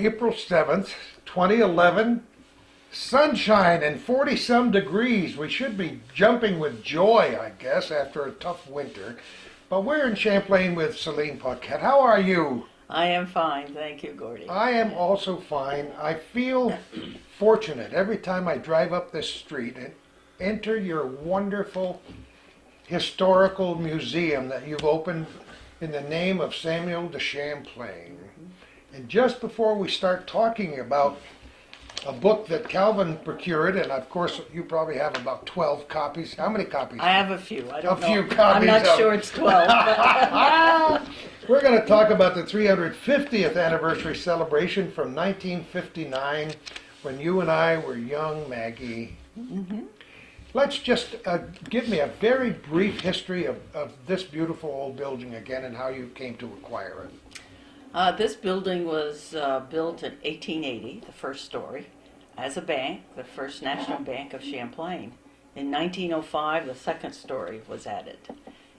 April 7th, 2011. Sunshine and 40-some degrees. We should be jumping with joy, I guess, after a tough winter. But we're in Champlain with Celine Paquette. How are you? I am fine, thank you, Gordy. I am also fine. I feel fortunate every time I drive up this street and enter your wonderful historical museum that you've opened in the name of Samuel de Champlain. And just before we start talking about a book that Calvin procured, and of course you probably have about 12 copies. How many copies? I have a few. I don't know. Few copies. I'm not sure it's 12. But We're going to talk about the 350th anniversary celebration from 1959 when you and I were young, Maggie. mm-hmm. Let's just give me a very brief history of this beautiful old building again and how you came to acquire it. This building was built in 1880, the first story, as a bank, the First National Bank of Champlain. In 1905, the second story was added.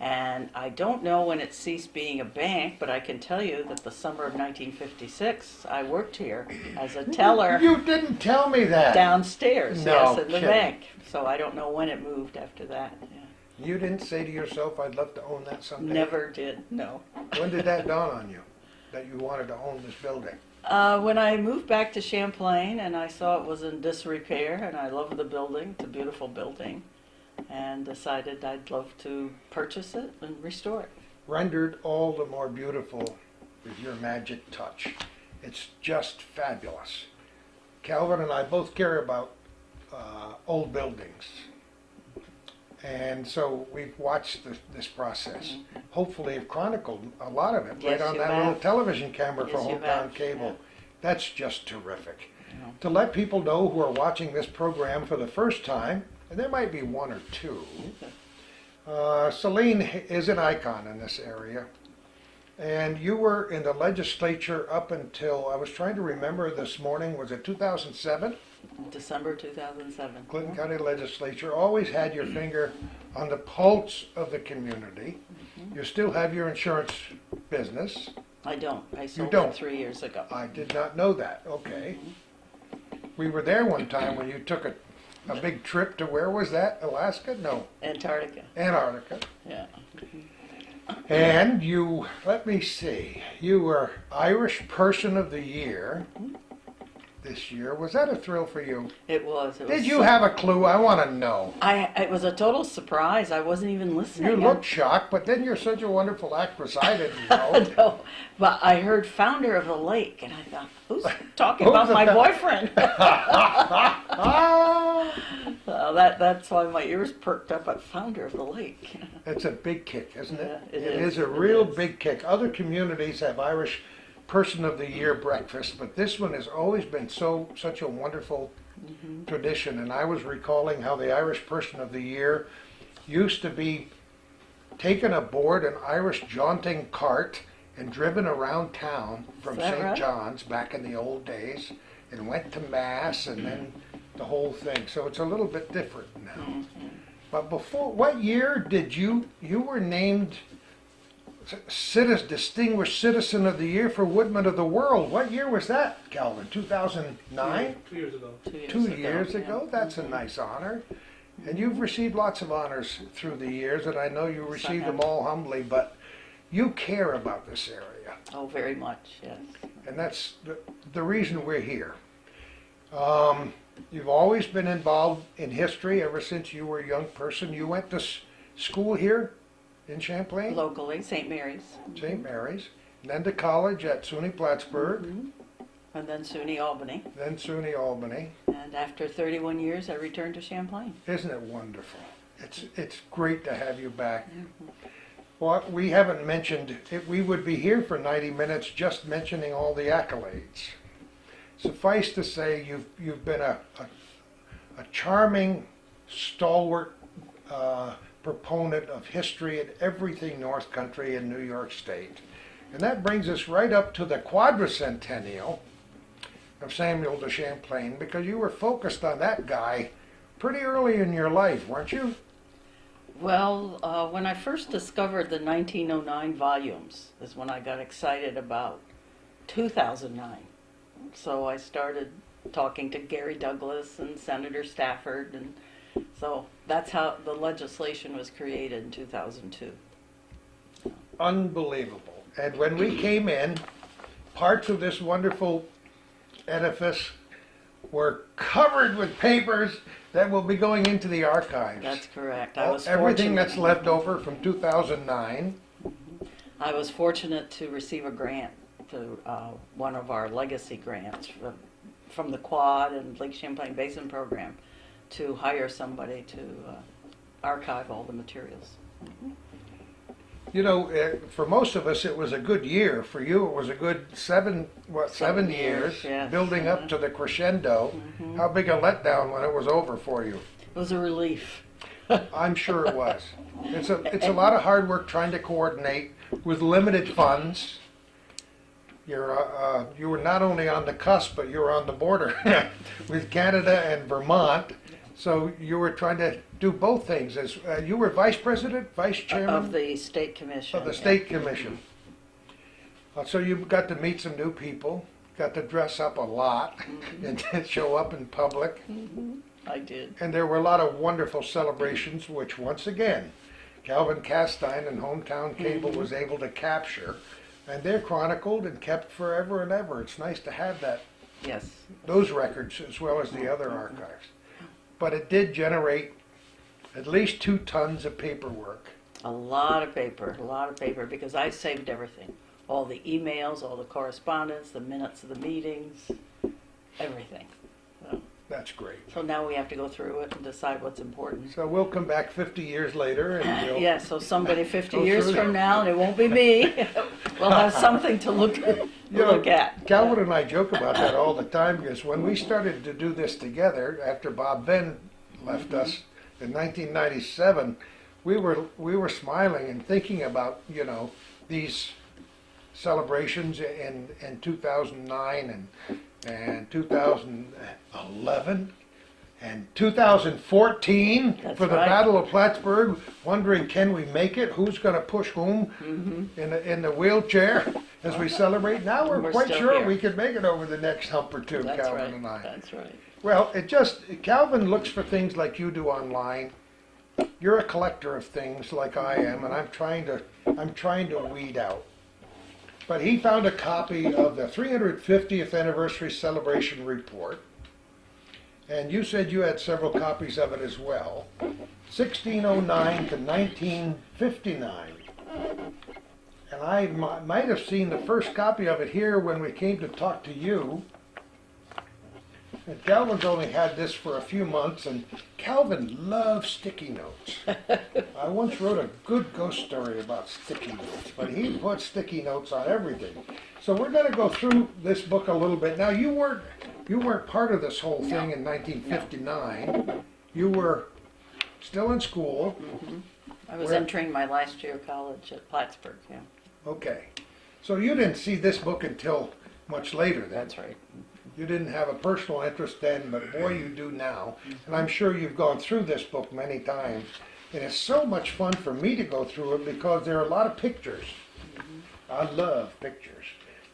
And I don't know when it ceased being a bank, but I can tell you that the summer of 1956, I worked here as a teller. You didn't tell me that. Downstairs, No yes, in the kidding. bank. So I don't know when it moved after that. Yeah. You didn't say to yourself, I'd love to own that someday? Never did, no. When did that dawn on you, that you wanted to own this building? When I moved back to Champlain and I saw it was in disrepair and I loved the building, it's a beautiful building, and decided I'd love to purchase it and restore it. Rendered all the more beautiful with your magic touch. It's just fabulous. Calvin and I both care about old buildings. And so we've watched this process. Hopefully have chronicled a lot of it Yes, right on you that have. little television camera for Yes, you Hometown have, Cable. yeah. That's just terrific. Yeah. To let people know who are watching this program for the first time, and there might be one or two, Celine is an icon in this area. And you were in the legislature up until, I was trying to remember this morning, was it 2007? December 2007. Clinton County Legislature, always had your finger on the pulse of the community. You still have your insurance business. I don't. I sold don't? it 3 years ago. I did not know that. Okay. We were there one time when you took a big trip to, where was that? Alaska? No, Antarctica. Antarctica. Yeah. And you, let me see, you were Irish Person of the Year this year. Was that a thrill for you? It was. Did you have a clue? I want to know. It was a total surprise. I wasn't even listening. You looked shocked, but then you're such a wonderful actress. I didn't know. No, but I heard founder of the lake, and I thought, who's talking Who's about the my fou- boyfriend? Ah, That's why my ears perked up at founder of the lake. it's a big kick, isn't it? Yeah, it It is. is a It real is. big kick. Other communities have Irish Person of the Year breakfast, but this one has always been such a wonderful tradition. And I was recalling how the Irish Person of the Year used to be taken aboard an Irish jaunting cart and driven around town from Is that St. right? John's back in the old days, and went to Mass and then the whole thing. So it's a little bit different now. But before, what year did you were named Distinguished Citizen of the Year for Woodman of the World? What year was that, Calvin? 2009? 2 years ago. 2 years ago? That's a nice honor. And you've received lots of honors through the years, and I know you received them all humbly, but you care about this area. Oh, very much, yes. And that's the reason we're here. You've always been involved in history ever since you were a young person. You went to school here in Champlain, Locally, St. Mary's. St. Mary's, and then to college at SUNY Plattsburgh, And then SUNY Albany. then SUNY Albany. And after 31 years, I returned to Champlain. Isn't it wonderful? It's great to have you back. Well, we haven't mentioned, we would be here for 90 minutes just mentioning all the accolades. Suffice to say, you've been a charming, stalwart proponent of history and everything North Country and New York State. And that brings us right up to the quadricentennial of Samuel de Champlain, because you were focused on that guy pretty early in your life, weren't you? Well, when I first discovered the 1909 volumes is when I got excited about 2009. So I started talking to Gary Douglas and Senator Stafford, and so that's how the legislation was created in 2002. Unbelievable. And when we came in, parts of this wonderful edifice were covered with papers that will be going into the archives. That's correct. I was Everything fortunate. that's left over from 2009. I was fortunate to receive a grant to one of our legacy grants from the Quad and Lake Champlain Basin Program to hire somebody to archive all the materials. You know, for most of us, it was a good year. For you, it was a good seven 7 years, years, yes. building up to the crescendo. How big a letdown when it was over for you? It was a relief. I'm sure it was. It's a lot of hard work trying to coordinate with limited funds. You were not only on the cusp, but you were on the border with Canada and Vermont. So you were trying to do both things. As you were vice president, vice chairman Of the state commission. of the state commission. So you got to meet some new people, got to dress up a lot, and show up in public. I did. And there were a lot of wonderful celebrations, which once again, Calvin Castine and Hometown Cable was able to capture. And they're chronicled and kept forever and ever. It's nice to have Yes. those records as well as the other archives. But it did generate at least 2 tons of paperwork. A lot of paper, because I saved everything. All the emails, all the correspondence, the minutes of the meetings, everything. That's great. So now we have to go through it and decide what's important. So we'll come back 50 years later and we'll Yeah, so somebody 50 Go years through from it. now, and it won't be me, we'll have something to look at. Calvin and I joke about that all the time because when we started to do this together after Bob Ben left us in 1997, we were smiling and thinking about, you know, these celebrations in 2009 and 2011 and 2014 That's for the right. Battle of Plattsburgh, wondering can we make it? Who's going to push whom in the wheelchair as we celebrate? Now we're We're quite still sure here. we could make it over the next hump or two, That's Calvin right, and I. that's right. Well, Calvin looks for things like you do online. You're a collector of things like I am, and I'm trying to weed out. But he found a copy of the 350th anniversary celebration report, and you said you had several copies of it as well, 1609 to 1959. And I might have seen the first copy of it here when we came to talk to you. And Calvin's only had this for a few months, and Calvin loves sticky notes. I once wrote a good ghost story about sticky notes, but he put sticky notes on everything. So we're going to go through this book a little bit. Now you weren't part of this whole thing in 1959. You were still in school. I was Where- entering my last year of college at Plattsburgh, yeah. Okay. So you didn't see this book until much later then. That's right. You didn't have a personal interest then, but boy, you do now. And I'm sure you've gone through this book many times. And it's so much fun for me to go through it because there are a lot of pictures. I love pictures.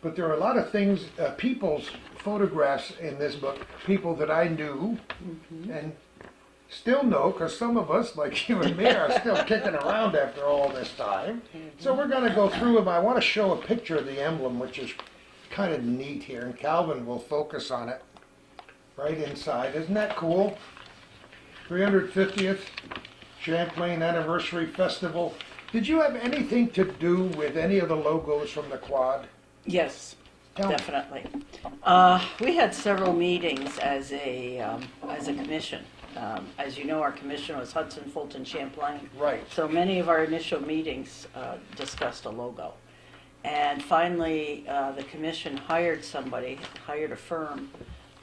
But there are a lot of things, people's photographs in this book, people that I knew and still know, because some of us, like you and me, are still kicking around after all this time. So we're going to go through them. I want to show a picture of the emblem, which is kind of neat here, and Calvin will focus on it right inside. Isn't that cool? 350th Champlain Anniversary Festival. Did you have anything to do with any of the logos from the Quad? Yes, Tell me. definitely. We had several meetings as a commission. As you know, our commission was Hudson, Fulton, Champlain. Right. So many of our initial meetings discussed a logo. And finally, the commission hired a firm,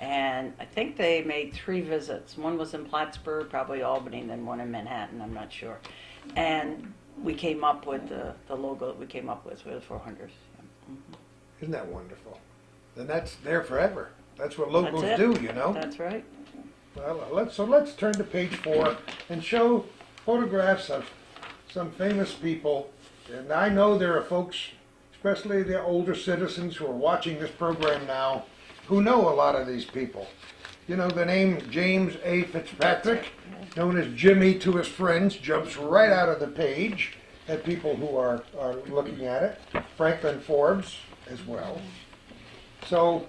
and I think they made 3 visits. One was in Plattsburgh, probably Albany, and then one in Manhattan, I'm not sure. And we came up with the logo that we came up with the 400s. Isn't that wonderful? And that's there forever. That's what logos That's it. do, you know? That's right. Well, let's turn to page 4 and show photographs of some famous people. And I know there are folks, especially the older citizens who are watching this program now, who know a lot of these people. You know, the name James A. Fitzpatrick, known as Jimmy to his friends, jumps right out of the page at people who are looking at it. Franklin Forbes as well. So,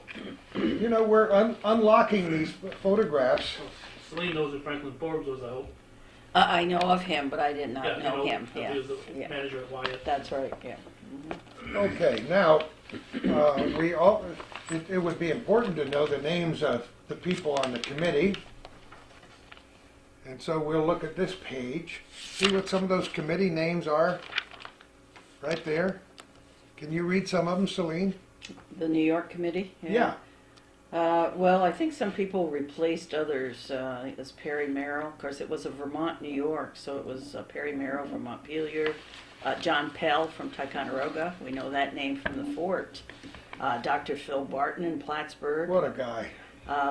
you know, we're unlocking these photographs. Celine knows who Franklin Forbes was, I hope. I know of him, but I did not Yeah, know him. He Yeah, was the yeah. manager at Wyatt. That's right. Yeah. Okay, now, it would be important to know the names of the people on the committee. And so we'll look at this page, see what some of those committee names are, right there. Can you read some of them, Celine? The New York Committee? Yeah. Well, I think some people replaced others. I think it was Perry Merrill. Of course, it was a Vermont, New York, so it was Perry Merrill from Montpelier. John Pell from Ticonderoga. We know that name from the fort. Dr. Phil Barton in Plattsburgh. What a guy.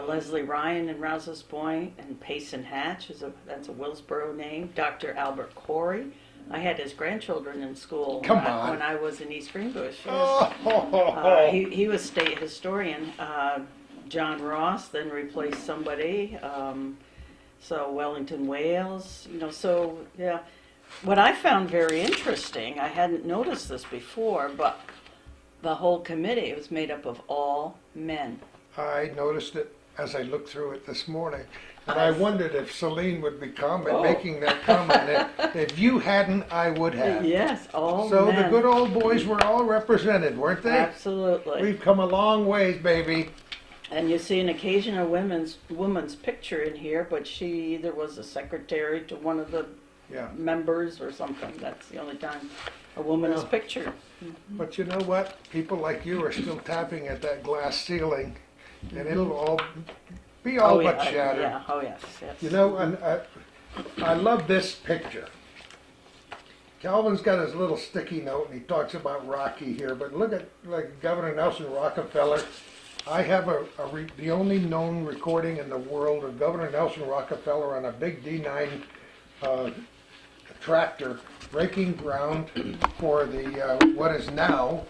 Leslie Ryan in Rouse's Point, and Payson Hatch, that's a Willsboro name. Dr. Albert Corey. I had his grandchildren in school Come on. when I was in East Greenbush. Yes. Oh, He was state historian. John Ross then replaced somebody. So Wellington Wales, you know, so yeah. What I found very interesting, I hadn't noticed this before, but the whole committee was made up of all men. I noticed it as I looked through it this morning. And I wondered if Celine would be making that comment. If you hadn't, I would have. Yes, all So men. the good old boys were all represented, weren't they? Absolutely. We've come a long ways, baby. And you see an occasional woman's picture in here, but she either was a secretary to one of the Yeah. members or something. That's the only time a woman is Yeah. pictured. But you know what? People like you are still tapping at that glass ceiling, and it'll all be all but shattered. Yeah, oh yes, yes. You know, and I love this picture. Calvin's got his little sticky note, and he talks about Rocky here. But look at like Governor Nelson Rockefeller. I have the only known recording in the world of Governor Nelson Rockefeller on a big D9 tractor breaking ground for the what is now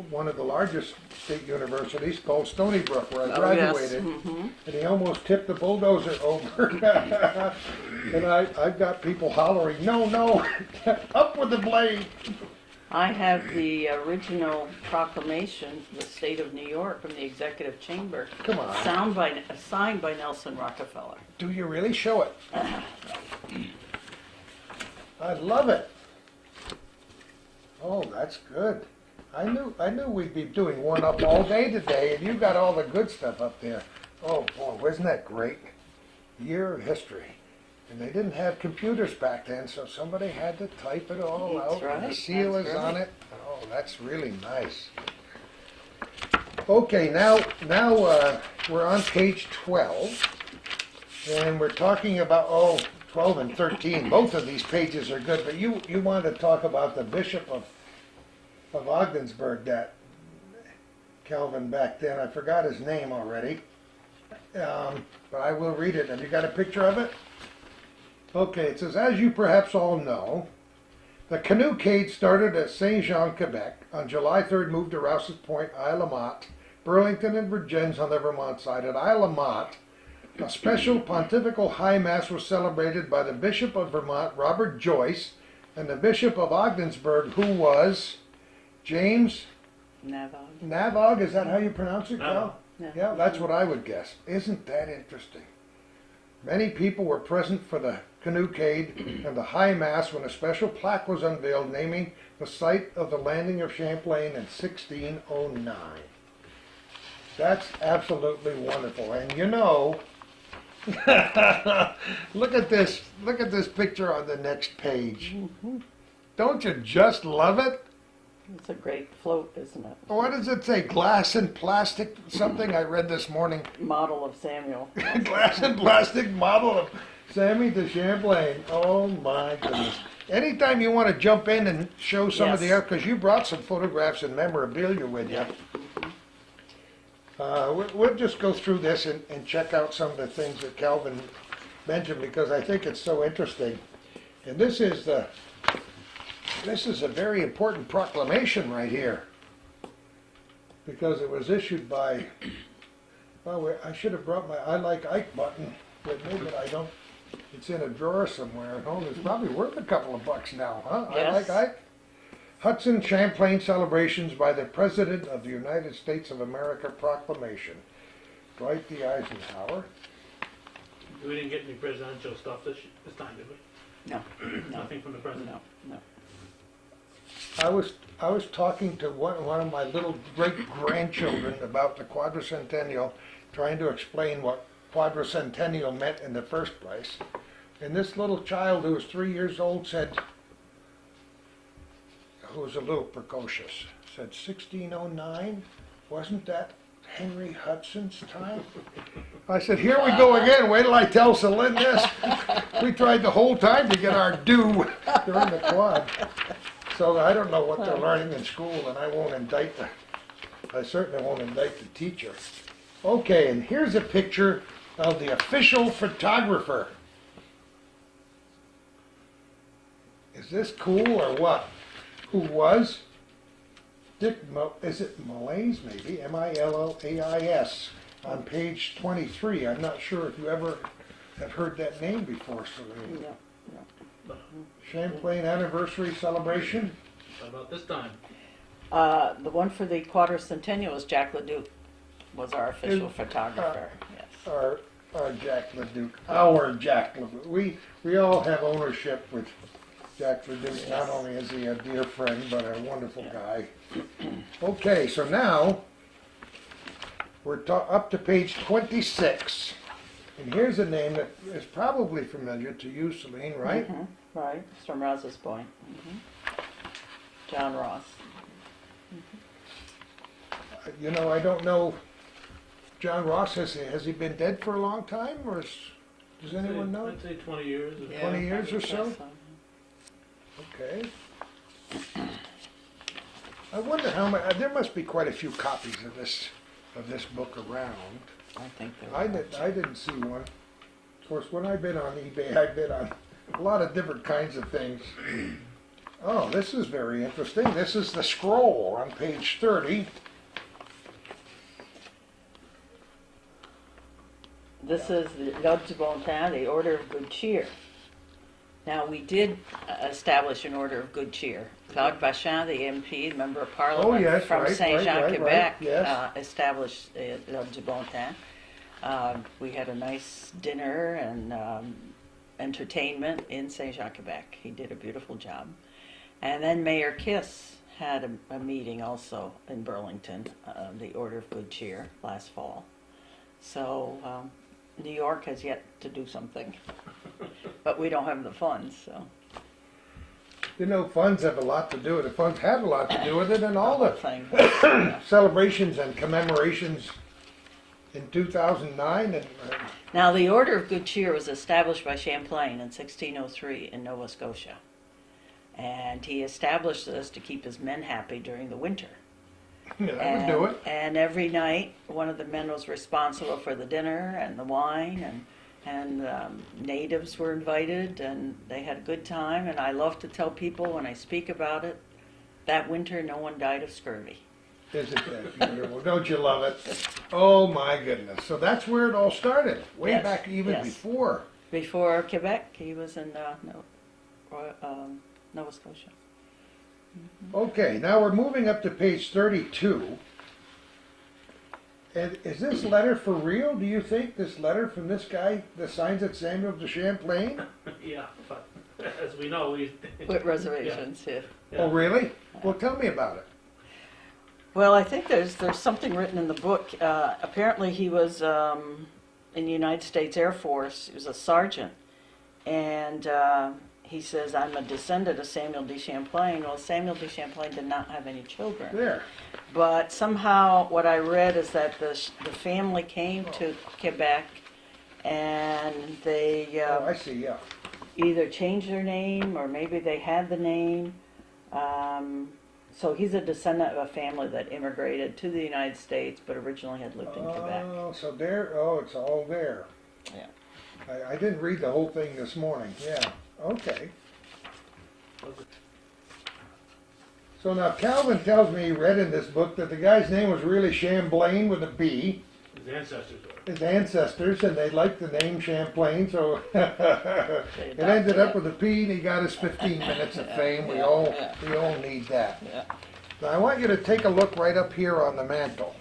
one of the largest state universities called Stony Brook, where I graduated. Yes. Mm-hmm. And he almost tipped the bulldozer over. And I've got people hollering, no, no, up with the blade. I have the original proclamation from the state of New York from the executive chamber. Come on. Signed by Nelson Rockefeller. Do you really show it? I love it. Oh, that's good. I knew we'd be doing one up all day today, and you got all the good stuff up there. Oh boy, wasn't that great? Year of history. And they didn't have computers back then, so somebody had to type it all That's out. right, And the seal that's is right. on it. Oh, that's really nice. Okay, now we're on page 12, and we're talking about 12 and 13. Both of these pages are good, but you wanted to talk about the Bishop of Ogdensburg, that Calvin back then. I forgot his name already, but I will read it. Have you got a picture of it? Okay, it says, as you perhaps all know, the canoecade started at Saint Jean, Quebec. On July 3rd, moved to Rouse's Point, Isle La Motte, Burlington, and Vergennes on the Vermont side. At Isle La Motte, a special pontifical high mass was celebrated by the Bishop of Vermont, Robert Joyce, and the Bishop of Ogdensburg, who was James Navog. Is that how you pronounce it, Cal? Yeah. Yeah, that's what I would guess. Isn't that interesting? Many people were present for the canoecade and the high mass when a special plaque was unveiled naming the site of the landing of Champlain in 1609. That's absolutely wonderful. And you know, look at this picture on the next page. Don't you just love it? It's a great float, isn't it? What does it say? Glass and plastic something I read this morning. Model of Samuel. Glass and plastic model of Sammy de Champlain. Oh my goodness. Anytime you want to jump in and show some of the Yes. art, because you brought some photographs and memorabilia with you. We'll just go through this and check out some of the things that Calvin mentioned, because I think it's so interesting. And this is a very important proclamation right here, because it was issued by Well, I should have brought my I like Ike button with me, but I don't. It's in a drawer somewhere. Oh, it's probably worth a couple of bucks now, huh? I Yes. like Ike. Hudson Champlain celebrations by the President of the United States of America proclamation. Dwight D. Eisenhower. We didn't get any presidential stuff this time, did we? No, no, Nothing from the president. no, no. I was talking to one of my little great grandchildren about the quadricentennial, trying to explain what quadricentennial meant in the first place. And this little child who was 3 years old said, who was a little precocious, said 1609? Wasn't that Henry Hudson's time? I said, here we go again. Wait till I tell Celine this. We tried the whole time to get our due during the quad. So I don't know what they're learning in school, and I certainly won't indict the teacher. Okay, and here's a picture of the official photographer. Is this cool or what? Who was? Is it Millais maybe? Millais on page 23. I'm not sure if you ever have heard that name before, Celine. No, no. Champlain anniversary celebration. How about this time? The one for the quadricentennial was Jack LeDuc, was our official photographer, yes. Our Jack LeDuc. Our Jack LeDuc. We all have ownership with Jack LeDuc. Not only is he a dear friend, but a wonderful guy. Okay, so now we're up to page 26. And here's a name that is probably familiar to you, Celine, right? Mhm, right, it's from Rouse's Point. John Ross. You know, I don't know. John Ross, has he been dead for a long time, or does anyone know? I'd say 20 years. 20 years or so? Yes, Okay. I wonder how much. There must be quite a few copies of this book around. I think there I were. didn't see one. Of course, when I've been on eBay, I've been on a lot of different kinds of things. Oh, this is very interesting. This is the scroll on page 30. This is the L'Ordre du Bon Temps, the Order of Good Cheer. Now, we did establish an Order of Good Cheer. Claude Bachin, the MP, member of Parliament yes, from right, Saint Jean, right, Quebec, yes. established L'Ordre du Bon Temps. We had a nice dinner and entertainment in Saint Jean, Quebec. He did a beautiful job. And then Mayor Kiss had a meeting also in Burlington, the Order of Good Cheer, last fall. So New York has yet to do something, but we don't have the funds, so. You know, funds have a lot to do with it. Funds have a lot to do with it, and all the thing. celebrations and commemorations in 2009. And Now, the Order of Good Cheer was established by Champlain in 1603 in Nova Scotia. And he established this to keep his men happy during the winter. I would do it. And every night, one of the men was responsible for the dinner and the wine, and natives were invited, and they had a good time. And I love to tell people when I speak about it, that winter no one died of scurvy. Isn't that beautiful? Don't you love it? Oh my goodness. So that's where it all started, way Yes, back even yes. before. Before Quebec, he was in Nova Scotia. Okay, now we're moving up to page 32. And is this letter for real, do you think? This letter from this guy that signs it, Samuel de Champlain? Yeah, but as we know, we. With reservations, yeah. Oh, really? Well, tell me about it. Well, I think there's something written in the book. Apparently, he was in the United States Air Force. He was a sergeant, and he says, "I'm a descendant of Samuel de Champlain." Well, Samuel de Champlain did not have any children, There. but somehow what I read is that the family came to Quebec, and they Oh, I see, yeah. either changed their name or maybe they had the name. So he's a descendant of a family that immigrated to the United States but originally had lived in Quebec. Oh, so there, it's all there. Yeah. I didn't read the whole thing this morning, yeah, okay. So now Calvin tells me he read in this book that the guy's name was really Champlain with a B, His ancestors were. his ancestors, and they liked the name Champlain, so it adopted ended up it. with a P, and he got his 15 minutes of fame. We Yeah, all yeah. we all need that. Yeah. Now I want you to take a look right up here on the mantle.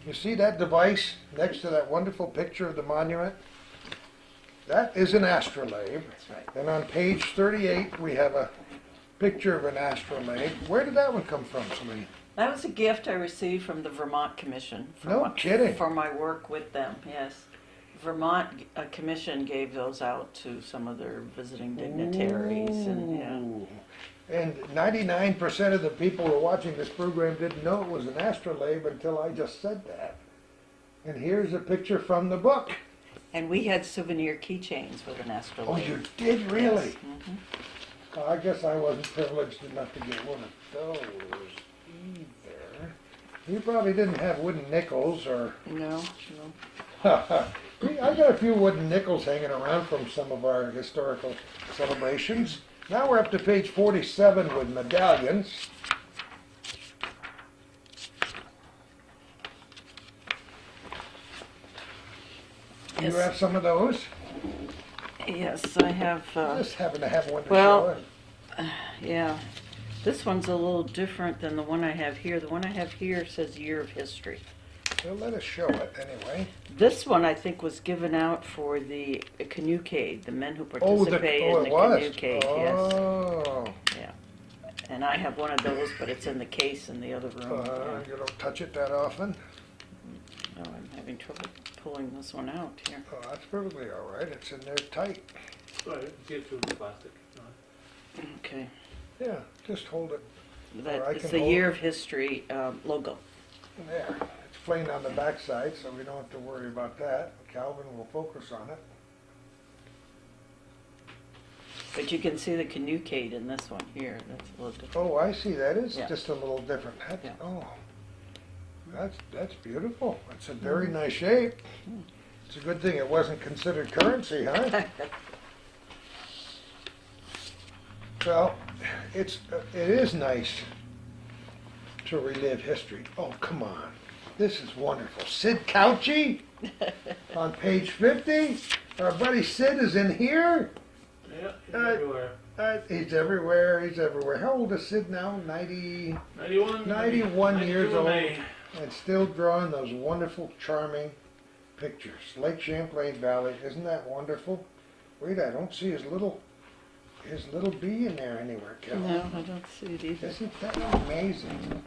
You see that device next to that wonderful picture of the monument? That is an astrolabe. That's right. And on page 38, we have a picture of an astrolabe. Where did that one come from, Celine? That was a gift I received from the Vermont Commission. No kidding. For my work with them, yes. Vermont Commission gave those out to some of their visiting dignitaries, and yeah. Ooh. And 99% of the people who are watching this program didn't know it was an astrolabe until I just said that. And here's a picture from the book. And we had souvenir keychains with an astrolabe. Oh, you did really? Yes. Mhm. I guess I wasn't privileged enough to get one of those either. You probably didn't have wooden nickels or... No, no. I got a few wooden nickels hanging around from some of our historical celebrations. Now we're up to page 47 with medallions. You Yes. have some of those? Yes, I have. I just happen to have one to well, show. Yeah, this one's a little different than the one I have here. The one I have here says Year of History. Well, let us show it anyway. This one I think was given out for the canoecade, the men who Oh, participate in it the was. canoecade. Yes, Oh, yeah. And I have one of those, but it's in the case in the other room. Yeah. you don't touch it that often. Oh, I'm having trouble pulling this one out here. Oh, that's perfectly all right. It's in there tight. Right, you can get through the plastic. Okay, Yeah, just hold it that I it's can the hold Year it. of History logo. there. It's plain on the backside, so we don't have to worry about that. Calvin will focus on it. But you can see the canoecade in this one here. That's a little different. Oh, I see. That is Yeah. just a little different. Yeah. Oh, that's beautiful. It's a very nice shape. It's a good thing it wasn't considered currency, huh? Well, it is nice to relive history. Oh, come on. This is wonderful. Sid Couchy on page 50. Our buddy Sid is in here. Yeah, he's Uh, everywhere. He's everywhere. He's everywhere. How old is Sid now? 91? 91 years 92 in old. May. And still drawing those wonderful, charming pictures. Lake Champlain Valley. Isn't that wonderful? Wait, I don't see his little bee in there anywhere, Kel. No, I don't see it either. Isn't that amazing?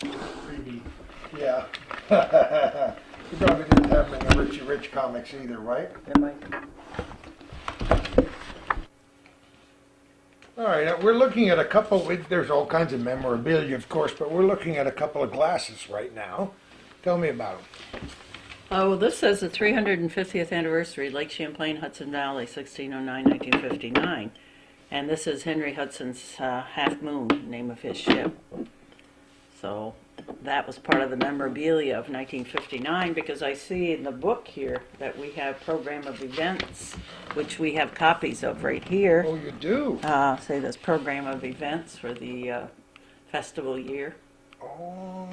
Freebie. Yeah. You probably didn't have them in the Richie Rich comics either, right? Am I? All right, we're looking at a couple, there's all kinds of memorabilia, of course, but we're looking at a couple of glasses right now. Tell me about them. Oh, well, this says the 350th anniversary, Lake Champlain, Hudson Valley, 1609-1959. And this is Henry Hudson's Half Moon, name of his ship. So that was part of the memorabilia of 1959, because I see in the book here that we have program of events, which we have copies of right here. Oh, you do? Say this program of events for the festival year. Oh.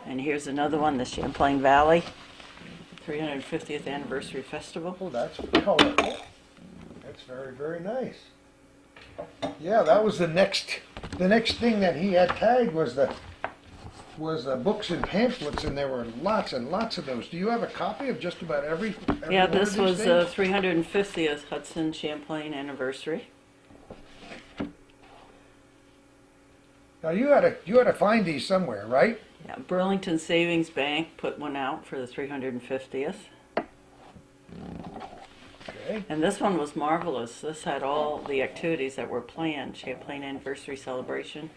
And here's another one, the Champlain Valley 350th Anniversary Festival. Oh, that's colorful. That's very, very nice. Yeah, that was the next thing that he had tagged was the books and pamphlets, and there were lots and lots of those. Do you have a copy of just about every Yeah, one of this these was the things? 350th Hudson Champlain Anniversary. Now you had to find these somewhere, right? Yeah, Burlington Savings Bank put one out for the 350th. Okay. And this one was marvelous. This had all the activities that were planned. Champlain Anniversary Celebration.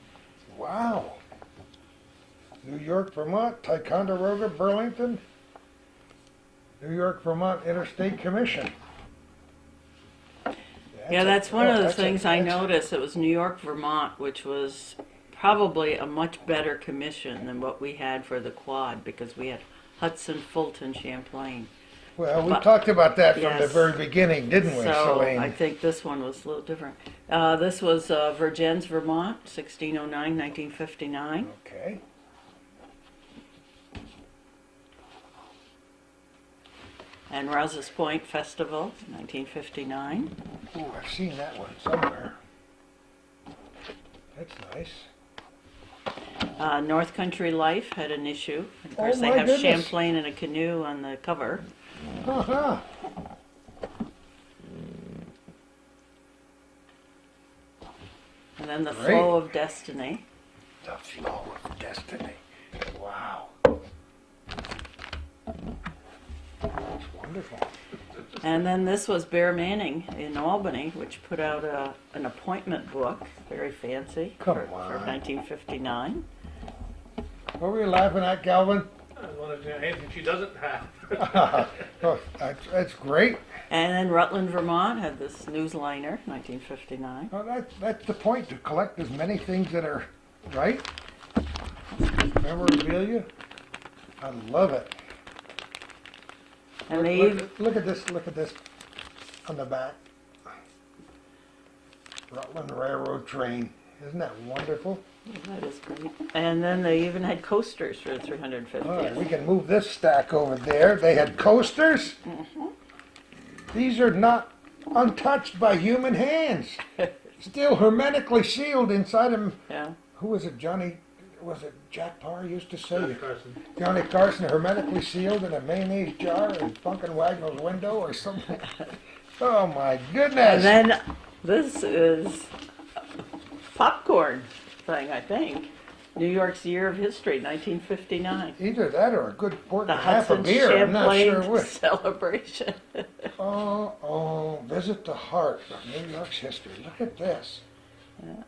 Wow. New York, Vermont, Ticonderoga, Burlington, New York, Vermont Interstate Commission. Yeah, that's one of the that's things I noticed. It was New York, Vermont, which was probably a much better commission than what we had for the quad, because we had Hudson, Fulton, Champlain. Well, we But- talked about that from the Yes. very beginning, didn't we, So Celine? I think this one was a little different. This was Vergennes, Vermont, 1609, 1959. Okay. And Rouse's Point Festival, 1959. Ooh, I've seen that one somewhere. That's nice. North Country Life had an issue. Of Oh course, they my have goodness. Champlain in a canoe on the cover. Uh-huh. And then The Great. Flow of Destiny. The Flow of Destiny. Wow. That's wonderful. And then this was Bear Manning in Albany, which put out an appointment book, very fancy, Come for on. 1959. What were you laughing at, Calvin? I was wondering if anything she doesn't have. Oh, that's great. And then Rutland, Vermont had this newsliner, 1959. Well, that's the point, to collect as many things that are, right? Memorabilia. I love it. And they Look at this on the back. Rutland Railroad train. Isn't that wonderful? that is great. And then they even had coasters for the 350th. All right, we can move this stack over there. They had coasters. These are not untouched by human hands. Still hermetically sealed inside them. Yeah. Who was it, Johnny? Was it Jack Parr used to say? Johnny Carson. Johnny Carson, hermetically sealed in a mayonnaise jar in Funkin' Wagnall's window or something. Oh my goodness! And then this is popcorn thing, I think. New York's Year of History, 1959. Either that or a good quart The and a half of Hudson beer. I'm not Champlain sure which. celebration. Visit the heart of New York's history. Look at this. Yeah.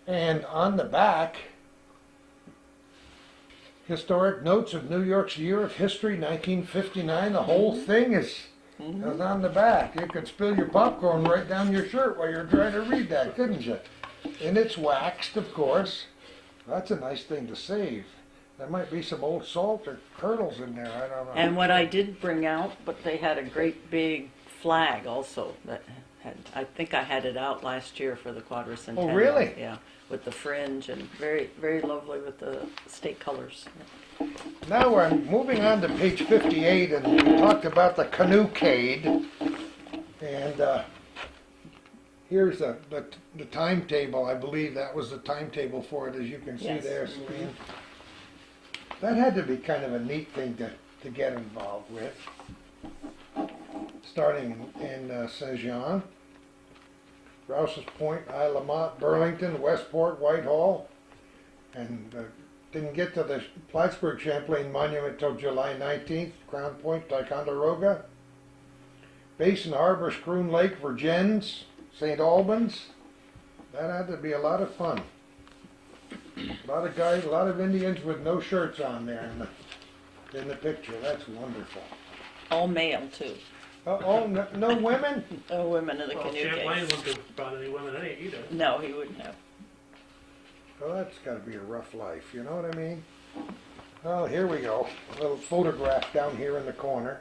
And on the back, historic notes of New York's Year of History, 1959. The whole thing is on the back. You could spill your popcorn right down your shirt while you're trying to read that, couldn't you? And it's waxed, of course. That's a nice thing to save. There might be some old salt or kernels in there. I don't know. And what I did bring out, but they had a great big flag also that had, I think I had it out last year for the quadricentennial. Oh, really? Yeah, with the fringe and very, very lovely with the state colors. Now we're moving on to page 58, and we talked about the canoecade. And here's the timetable. I believe that was the timetable for it, as you can see Yes. there, Celine. That had to be kind of a neat thing to get involved with. Starting in Saint Jean, Rouse's Point, Isle La Motte, Burlington, Westport, Whitehall, and didn't get to the Plattsburgh Champlain Monument till July 19th, Crown Point, Ticonderoga, Basin Harbor, Schroon Lake, Vergennes, St. Albans. That had to be a lot of fun. A lot of guys, a lot of Indians with no shirts on there in the picture. That's wonderful. All male too. No women? No women in the Well, canoe Champlain case. wouldn't have brought any women in either. No, he wouldn't have. Well, that's got to be a rough life, you know what I mean? Oh, here we go. A little photograph down here in the corner.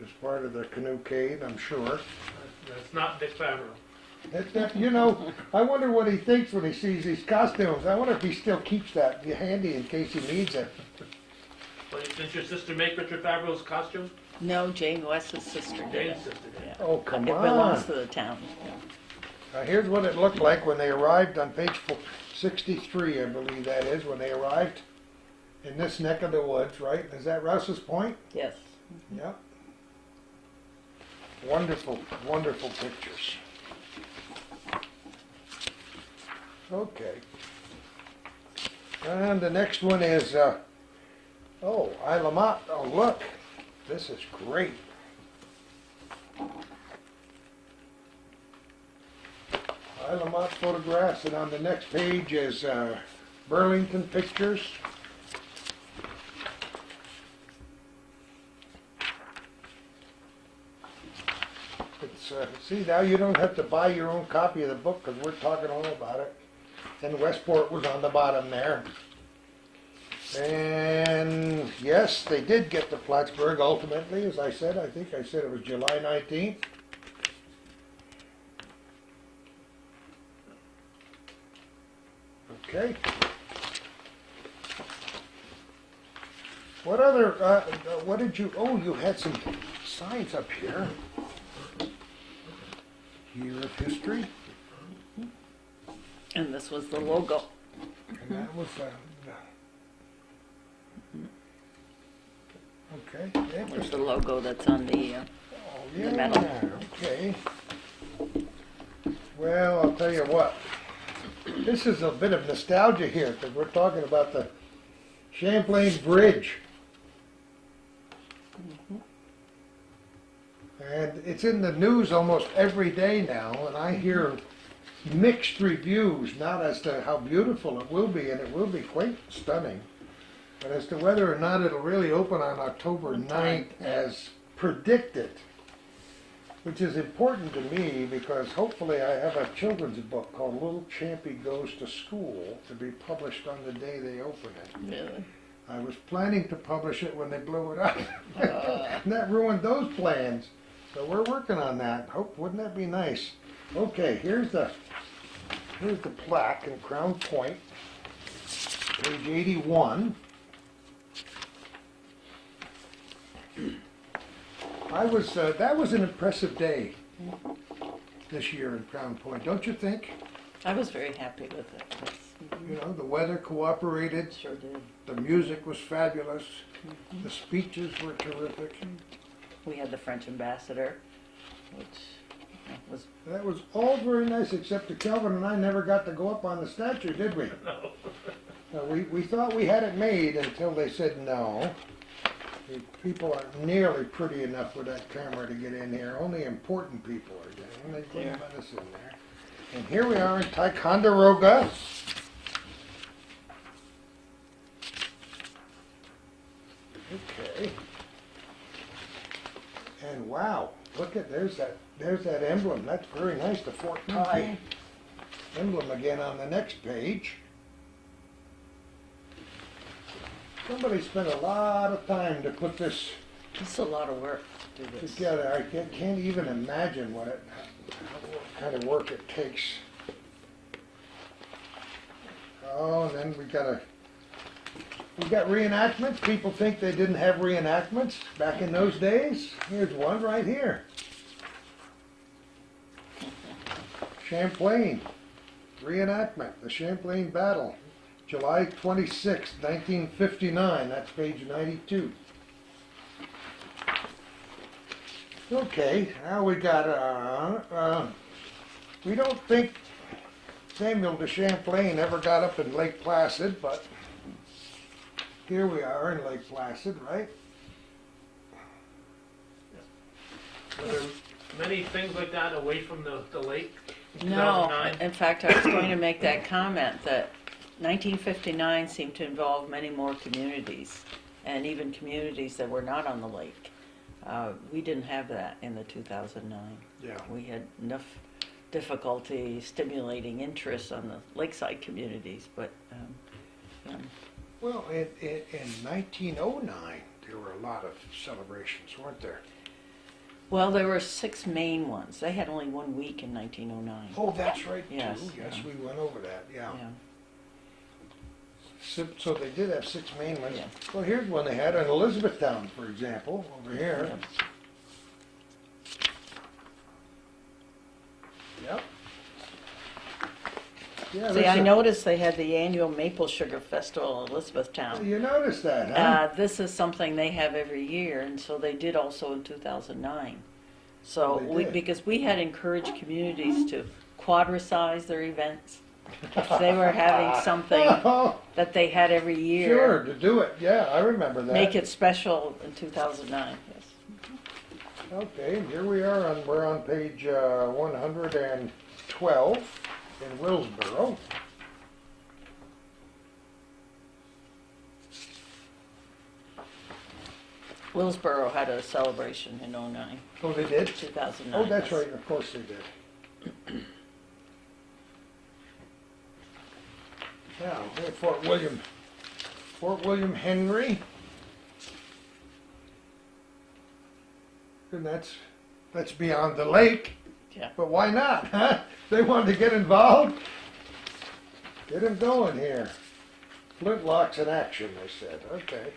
It's part of the canoecade, I'm sure. That's not Dick Favreau. You know, I wonder what he thinks when he sees these costumes. I wonder if he still keeps that handy in case he needs it. Well, didn't your sister make Richard Favreau's costume? No, Jane West's sister did it. Jane's sister did. Yeah. Oh, come It belongs on. to the town. Here's what it looked like when they arrived on page 63, I believe that is, when they arrived in this neck of the woods, right? Is that Rouse's Point? Yes. Yep. Wonderful, wonderful pictures. Okay. And the next one is, Isle La Motte. Oh, look. This is great. Isle La Motte photographs, and on the next page is Burlington pictures. It's, see, now you don't have to buy your own copy of the book because we're talking all about it. And Westport was on the bottom there. And yes, they did get to Plattsburgh ultimately, as I said. I think I said it was July 19th. Okay. What other, what did you, oh, you had some signs up here. Year of history, And this was the logo. and that was, okay, that There's was, the logo that's on the, oh, the metal. yeah, okay. Well, I'll tell you what, this is a bit of nostalgia here, because we're talking about the Champlain Bridge. And it's in the news almost every day now, and I hear mixed reviews, not as to how beautiful it will be, and it will be quite stunning, but as to whether or not it'll really open on October 9th as predicted, which is important to me because hopefully I have a children's book called Little Champy Goes to School to be published on the day they open it. Really? I was planning to publish it when they blew it up, and that ruined those plans. So we're working on that. Hope, wouldn't that be nice? Okay, here's the plaque in Crown Point, page 81. That was an impressive day this year in Crown Point, don't you think? I was very happy with it. Yes. You know, the weather cooperated, Sure did. the music was fabulous, the speeches were terrific. We had the French ambassador, which was, That was all very nice, except that Kelvin and I never got to go up on the statue, did we? No. We thought we had it made until they said no. The people aren't nearly pretty enough with that camera to get in here. Only important people are getting in. They couldn't let us in there. And here we are in Ticonderoga. Okay. And wow, look at, there's that emblem. That's very nice, the Fort Ty emblem again on the next page. Somebody spent a lot of time to put this it's a lot of work to do this. together. I can't even imagine what kind of work it takes. Oh, and then we got reenactments. People think they didn't have reenactments back in those days. Here's one right here. Champlain reenactment, the Champlain Battle, July 26, 1959. That's page 92. Okay, now we got, we don't think Samuel de Champlain ever got up in Lake Placid, but here we are in Lake Placid, right? Were there many things like that away from the lake? in No, 2009? in fact, I was going to make that comment that 1959 seemed to involve many more communities, and even communities that were not on the lake. We didn't have that in the 2009. Yeah. We had enough difficulty stimulating interest on the lakeside communities, but Well, in 1909, there were a lot of celebrations, weren't there? well, there were 6 main ones. They had only 1 week in 1909. Oh, that's right, Yes, too. Yes, yeah. we went over that, yeah. Yeah. So they did have 6 main ones. Yeah. Well, here's one they had in Elizabethtown, for example, over here. Yep. Yeah, See, I noticed they had the annual Maple Sugar Festival in Elizabethtown. You noticed that, huh? This is something they have every year, and so they did also in 2009. So Oh, they did. because we had encouraged communities to quadricize their events. If they were having something Oh, that they had every year, sure, to do it, yeah, I remember that. make it special in 2009. Yes. Okay, here we are, we're on page 112 in Willsboro. Willsboro had a celebration in 09, Oh, they did? 2009. Oh, that's yes. right, of course they did. Now, we're at Fort William Henry. And that's beyond the lake. Yeah. But why not, huh? They wanted to get involved. Get them going here. Flintlocks in action, they said. Okay.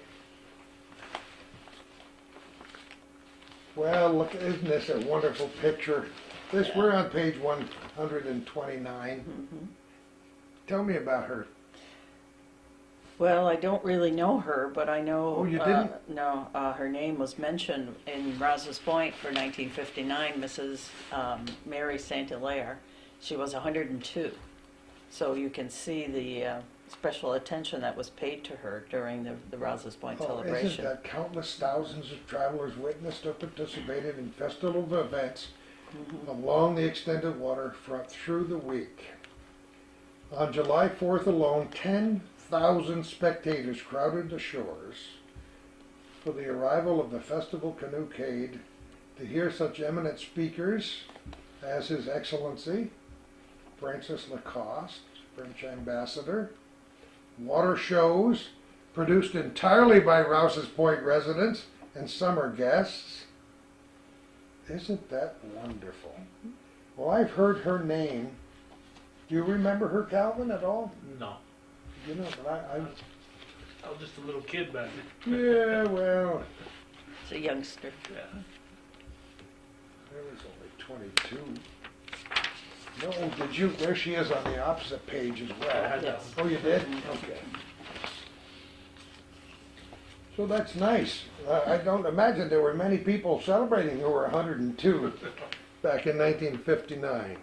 Well, look, isn't this a wonderful picture? We're on page 129. Mhm. Tell me about her. Well, I don't really know her, but I know. Oh, you didn't? No, her name was mentioned in Rouse's Point for 1959, Mrs. Mary St. Hilaire. She was 102. So you can see the special attention that was paid to her during the Rouse's Point Oh, celebration. isn't that countless thousands of travelers witnessed or participated in festival events along the extended waterfront through the week? On July 4th alone, 10,000 spectators crowded the shores for the arrival of the festival canoecade to hear such eminent speakers as His Excellency Francis Lacoste, French ambassador, water shows produced entirely by Rouse's Point residents and summer guests. Isn't that wonderful? Well, I've heard her name. Do you remember her, Calvin, at all? No, You know, but I was just a little kid back then. yeah, well, It's a youngster. Yeah. I was only 22. No, did you? There she is on the opposite page as I well. had that Yes. one. Oh, you did? Okay. So that's nice. I don't imagine there were many people celebrating who were 102 back in 1959.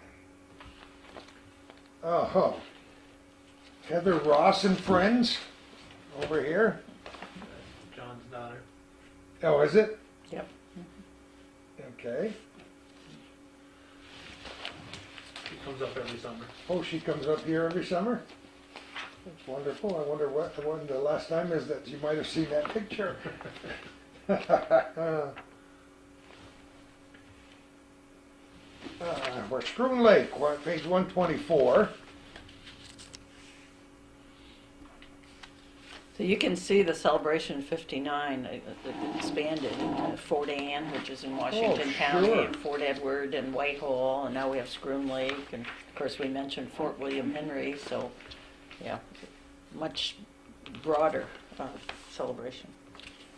Oh, Heather Ross and friends over here. John's daughter. Oh, is it? Yep. Okay. She comes up every summer. Oh, she comes up here every summer? That's wonderful. I wonder when the last time is that you might have seen that picture. We're Schroon Lake, page 124. So you can see the celebration in 59 expanded in Fort Anne, which is in Washington County, sure. and Fort Edward and Whitehall, and now we have Schroon Lake, and of course we mentioned Fort William Henry, so yeah, much broader celebration.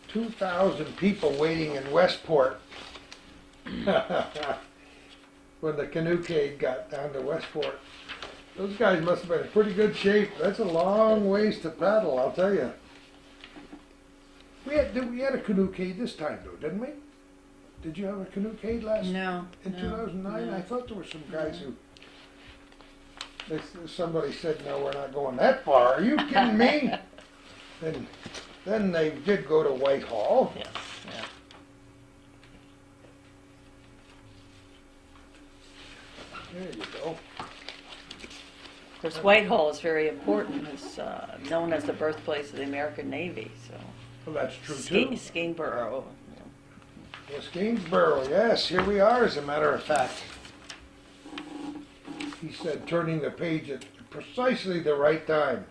2,000 people waiting in Westport. When the canoecade got down to Westport. Those guys must have been in pretty good shape. That's a long ways to paddle, I'll tell you. We had a canoecade this time though, didn't we? Did you have a canoecade in 2009? no. I thought there were some guys who, somebody said, no, we're not going that far. Are you kidding me? And then they did go to Whitehall. Yes, yeah. There you go. Of course, Whitehall is very important. It's known as the birthplace of the American Navy, so. Well, that's true too. Skenesboro. Yes, Gainsborough, yes, here we are, as a matter of fact. He said, turning the page at precisely the right time.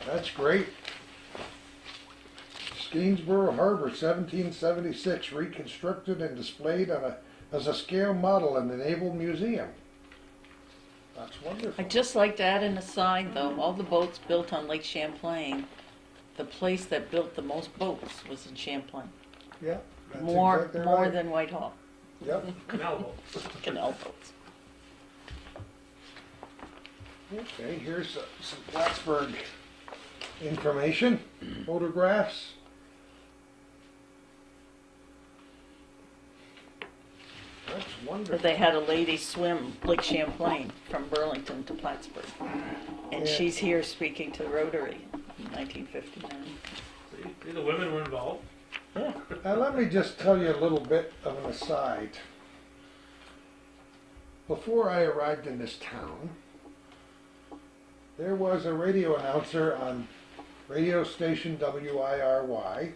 That's great. Gainsborough Harbor, 1776, reconstructed and displayed as a scale model in the Naval Museum. That's wonderful. I'd just like to add an aside, though. All the boats built on Lake Champlain, the place that built the most boats was in Champlain. Yeah, that's More exactly more right. than Whitehall. Yep. Canal boat. Canal boats. Okay, here's some Plattsburgh information, photographs. That's wonderful. But they had a lady swim Lake Champlain from Burlington to Plattsburgh. And Yeah. she's here speaking to the Rotary in 1959. See, the women were involved. Yeah. Now let me just tell you a little bit of an aside. Before I arrived in this town, there was a radio announcer on radio station WIRY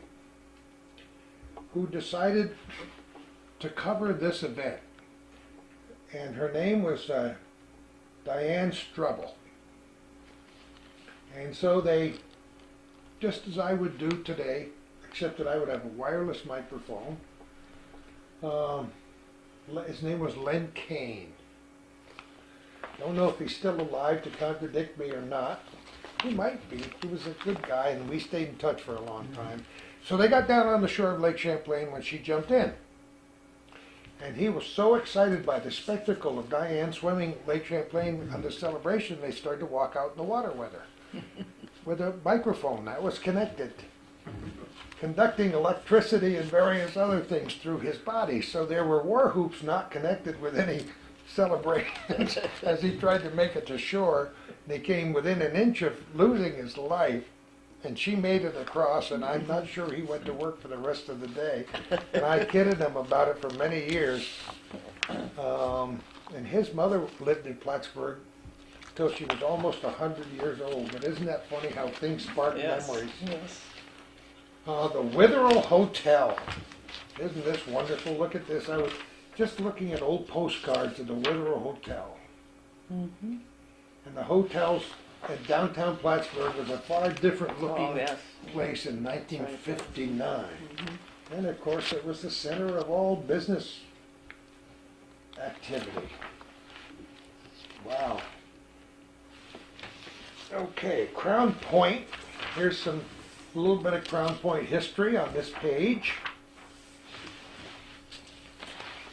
who decided to cover this event. And her name was Diane Strubble. And so they, just as I would do today, except that I would have a wireless microphone, his name was Len Kane. Don't know if he's still alive to contradict me or not. He might be. He was a good guy, and we stayed in touch for a long time. So they got down on the shore of Lake Champlain when she jumped in. And he was so excited by the spectacle of Diane swimming Lake Champlain on the celebration, they started to walk out in the water with her. With a microphone that was connected, conducting electricity and various other things through his body. So there were war hoops not connected with any celebrations as he tried to make it to shore. And he came within an inch of losing his life. And she made it across, and I'm not sure he went to work for the rest of the day. And I kidded him about it for many years. And his mother lived in Plattsburgh till she was almost 100 years old. But isn't that funny how things spark memories? Yes. The Witherell Hotel. Isn't this wonderful? Look at this. I was just looking at old postcards of the Witherell Hotel. Mm-hmm. And the hotels at downtown Plattsburgh was a far different looking Oh, yes. place in 1959. Mm-hmm. And of course, it was the center of all business activity. Wow. Okay, Crown Point. Here's a little bit of Crown Point history on this page.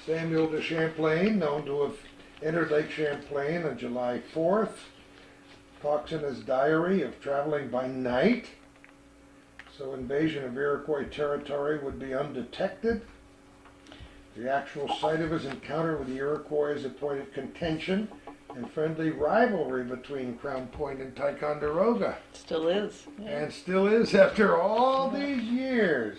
Samuel de Champlain, known to have entered Lake Champlain on July 4th. Talks in his diary of traveling by night, so invasion of Iroquois territory would be undetected. The actual site of his encounter with the Iroquois is a point of contention and friendly rivalry between Crown Point and Ticonderoga, Still is. Yeah. and still is after all these years.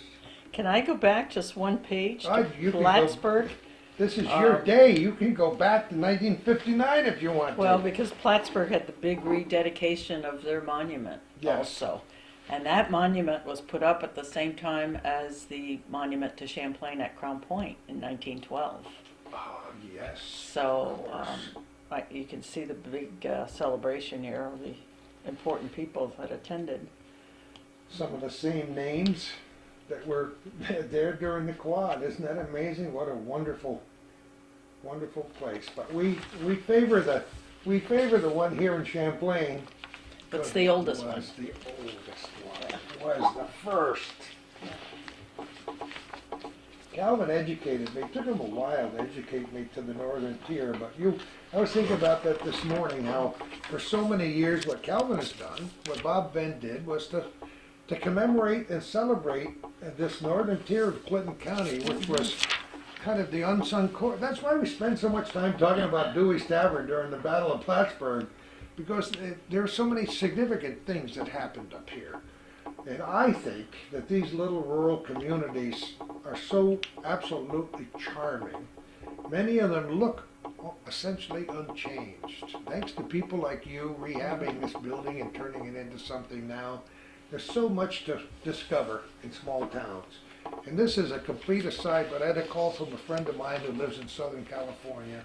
Can I go back just one page to You can go- Plattsburgh? This is your day. You can go back to 1959 if you want Well, to. because Plattsburgh had the big rededication of their monument Yes. also. And that monument was put up at the same time as the monument to Champlain at Crown Point in 1912. Oh, yes. So you can see the big celebration here of the important people that attended. Some of the same names that were there during the quad. Isn't that amazing? What a wonderful, wonderful place. But we favor the one here in Champlain. What's the oldest It one? was the oldest one. It was the first. Calvin educated me. It took him a while to educate me to the northern tier, but I was thinking about that this morning, how for so many years what Calvin has done, what Bob Venn did, was to commemorate and celebrate this northern tier of Clinton County, which was kind of the unsung core. That's why we spend so much time talking about Dewey's Tavern during the Battle of Plattsburgh, because there are so many significant things that happened up here. And I think that these little rural communities are so absolutely charming. Many of them look essentially unchanged. Thanks to people like you rehabbing this building and turning it into something now. There's so much to discover in small towns. And this is a complete aside, but I had a call from a friend of mine who lives in Southern California,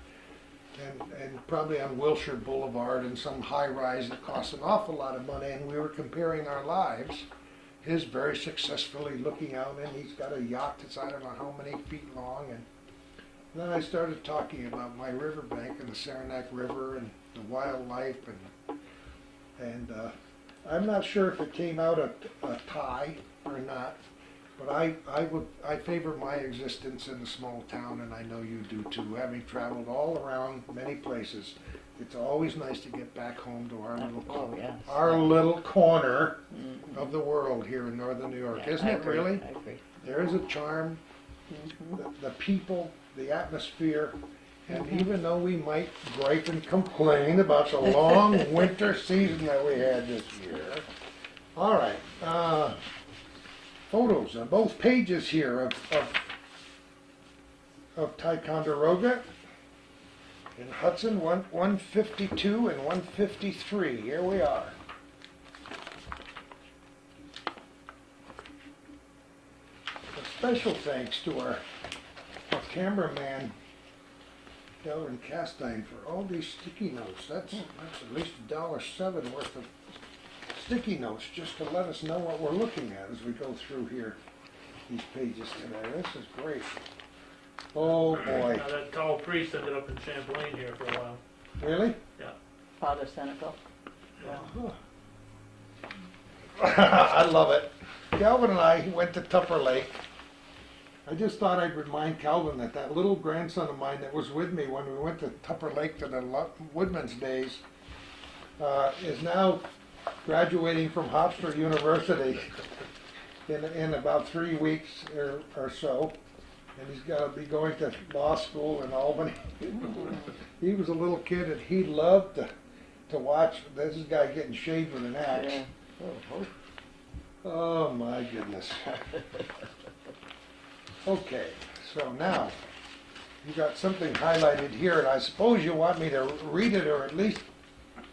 and probably on Wilshire Boulevard in some high rise that costs an awful lot of money, and we were comparing our lives. His very successfully looking out, and he's got a yacht that's I don't know how many feet long, and then I started talking about my riverbank and the Saranac River and the wildlife, and I'm not sure if it came out a tie or not, but I favor my existence in a small town, and I know you do too. Having traveled all around many places, it's always nice to get back home to Yes. our little corner of the world here in northern New York, Yeah, isn't I it? agree, Really? I agree. There is a charm, the people, the atmosphere. And even though we might gripe and complain about the long winter season that we had this year. All right, photos on both pages here of Ticonderoga in Hudson, 152 and 153. Here we are. A special thanks to our cameraman, Calvin Castine, for all these sticky notes. That's at least $1.07 worth of sticky notes just to let us know what we're looking at as we go through here, these pages today. This is great. Oh boy. Now that tall priest ended up in Champlain here for a while. Really? Father Senecal. I love it. Calvin and I went to Tupper Lake I just thought I'd remind Calvin that that little grandson of mine that was with me when we went to Tupper Lake to the Woodman's Days is now graduating from Hofstra University in about 3 weeks or so. And he's got to be going to law school in Albany. He was a little kid and he loved to watch this guy getting shaved with an axe. Yeah. Oh my goodness. Okay, so now you got something highlighted here, and I suppose you want me to read it or at least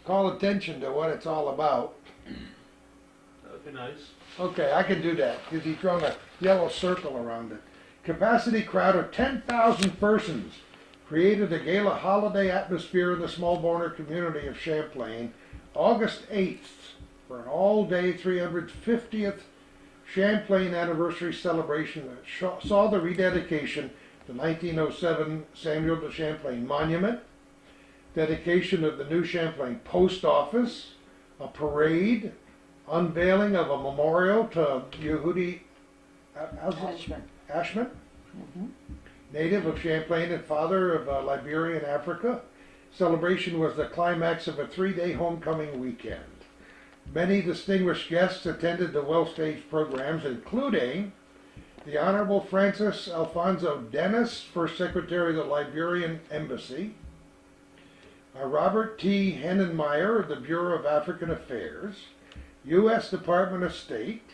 call attention to what it's all about. That would be nice. Okay, I can do that because he's drawn a yellow circle around it. Capacity crowd of 10,000 persons created a gala holiday atmosphere in the small border community of Champlain, August 8th, for an all-day 350th Champlain anniversary celebration that saw the rededication to 1907 Samuel de Champlain Monument, dedication of the new Champlain Post Office, a parade, unveiling of a memorial to Yehudi Ashman, native of Champlain and father of Liberia and Africa. Celebration was the climax of a 3-day homecoming weekend. Many distinguished guests attended the well-staged programs, including the Honorable Francis Alfonso Dennis, First Secretary of the Liberian Embassy, Robert T. Hennenmeyer of the Bureau of African Affairs, U.S. Department of State,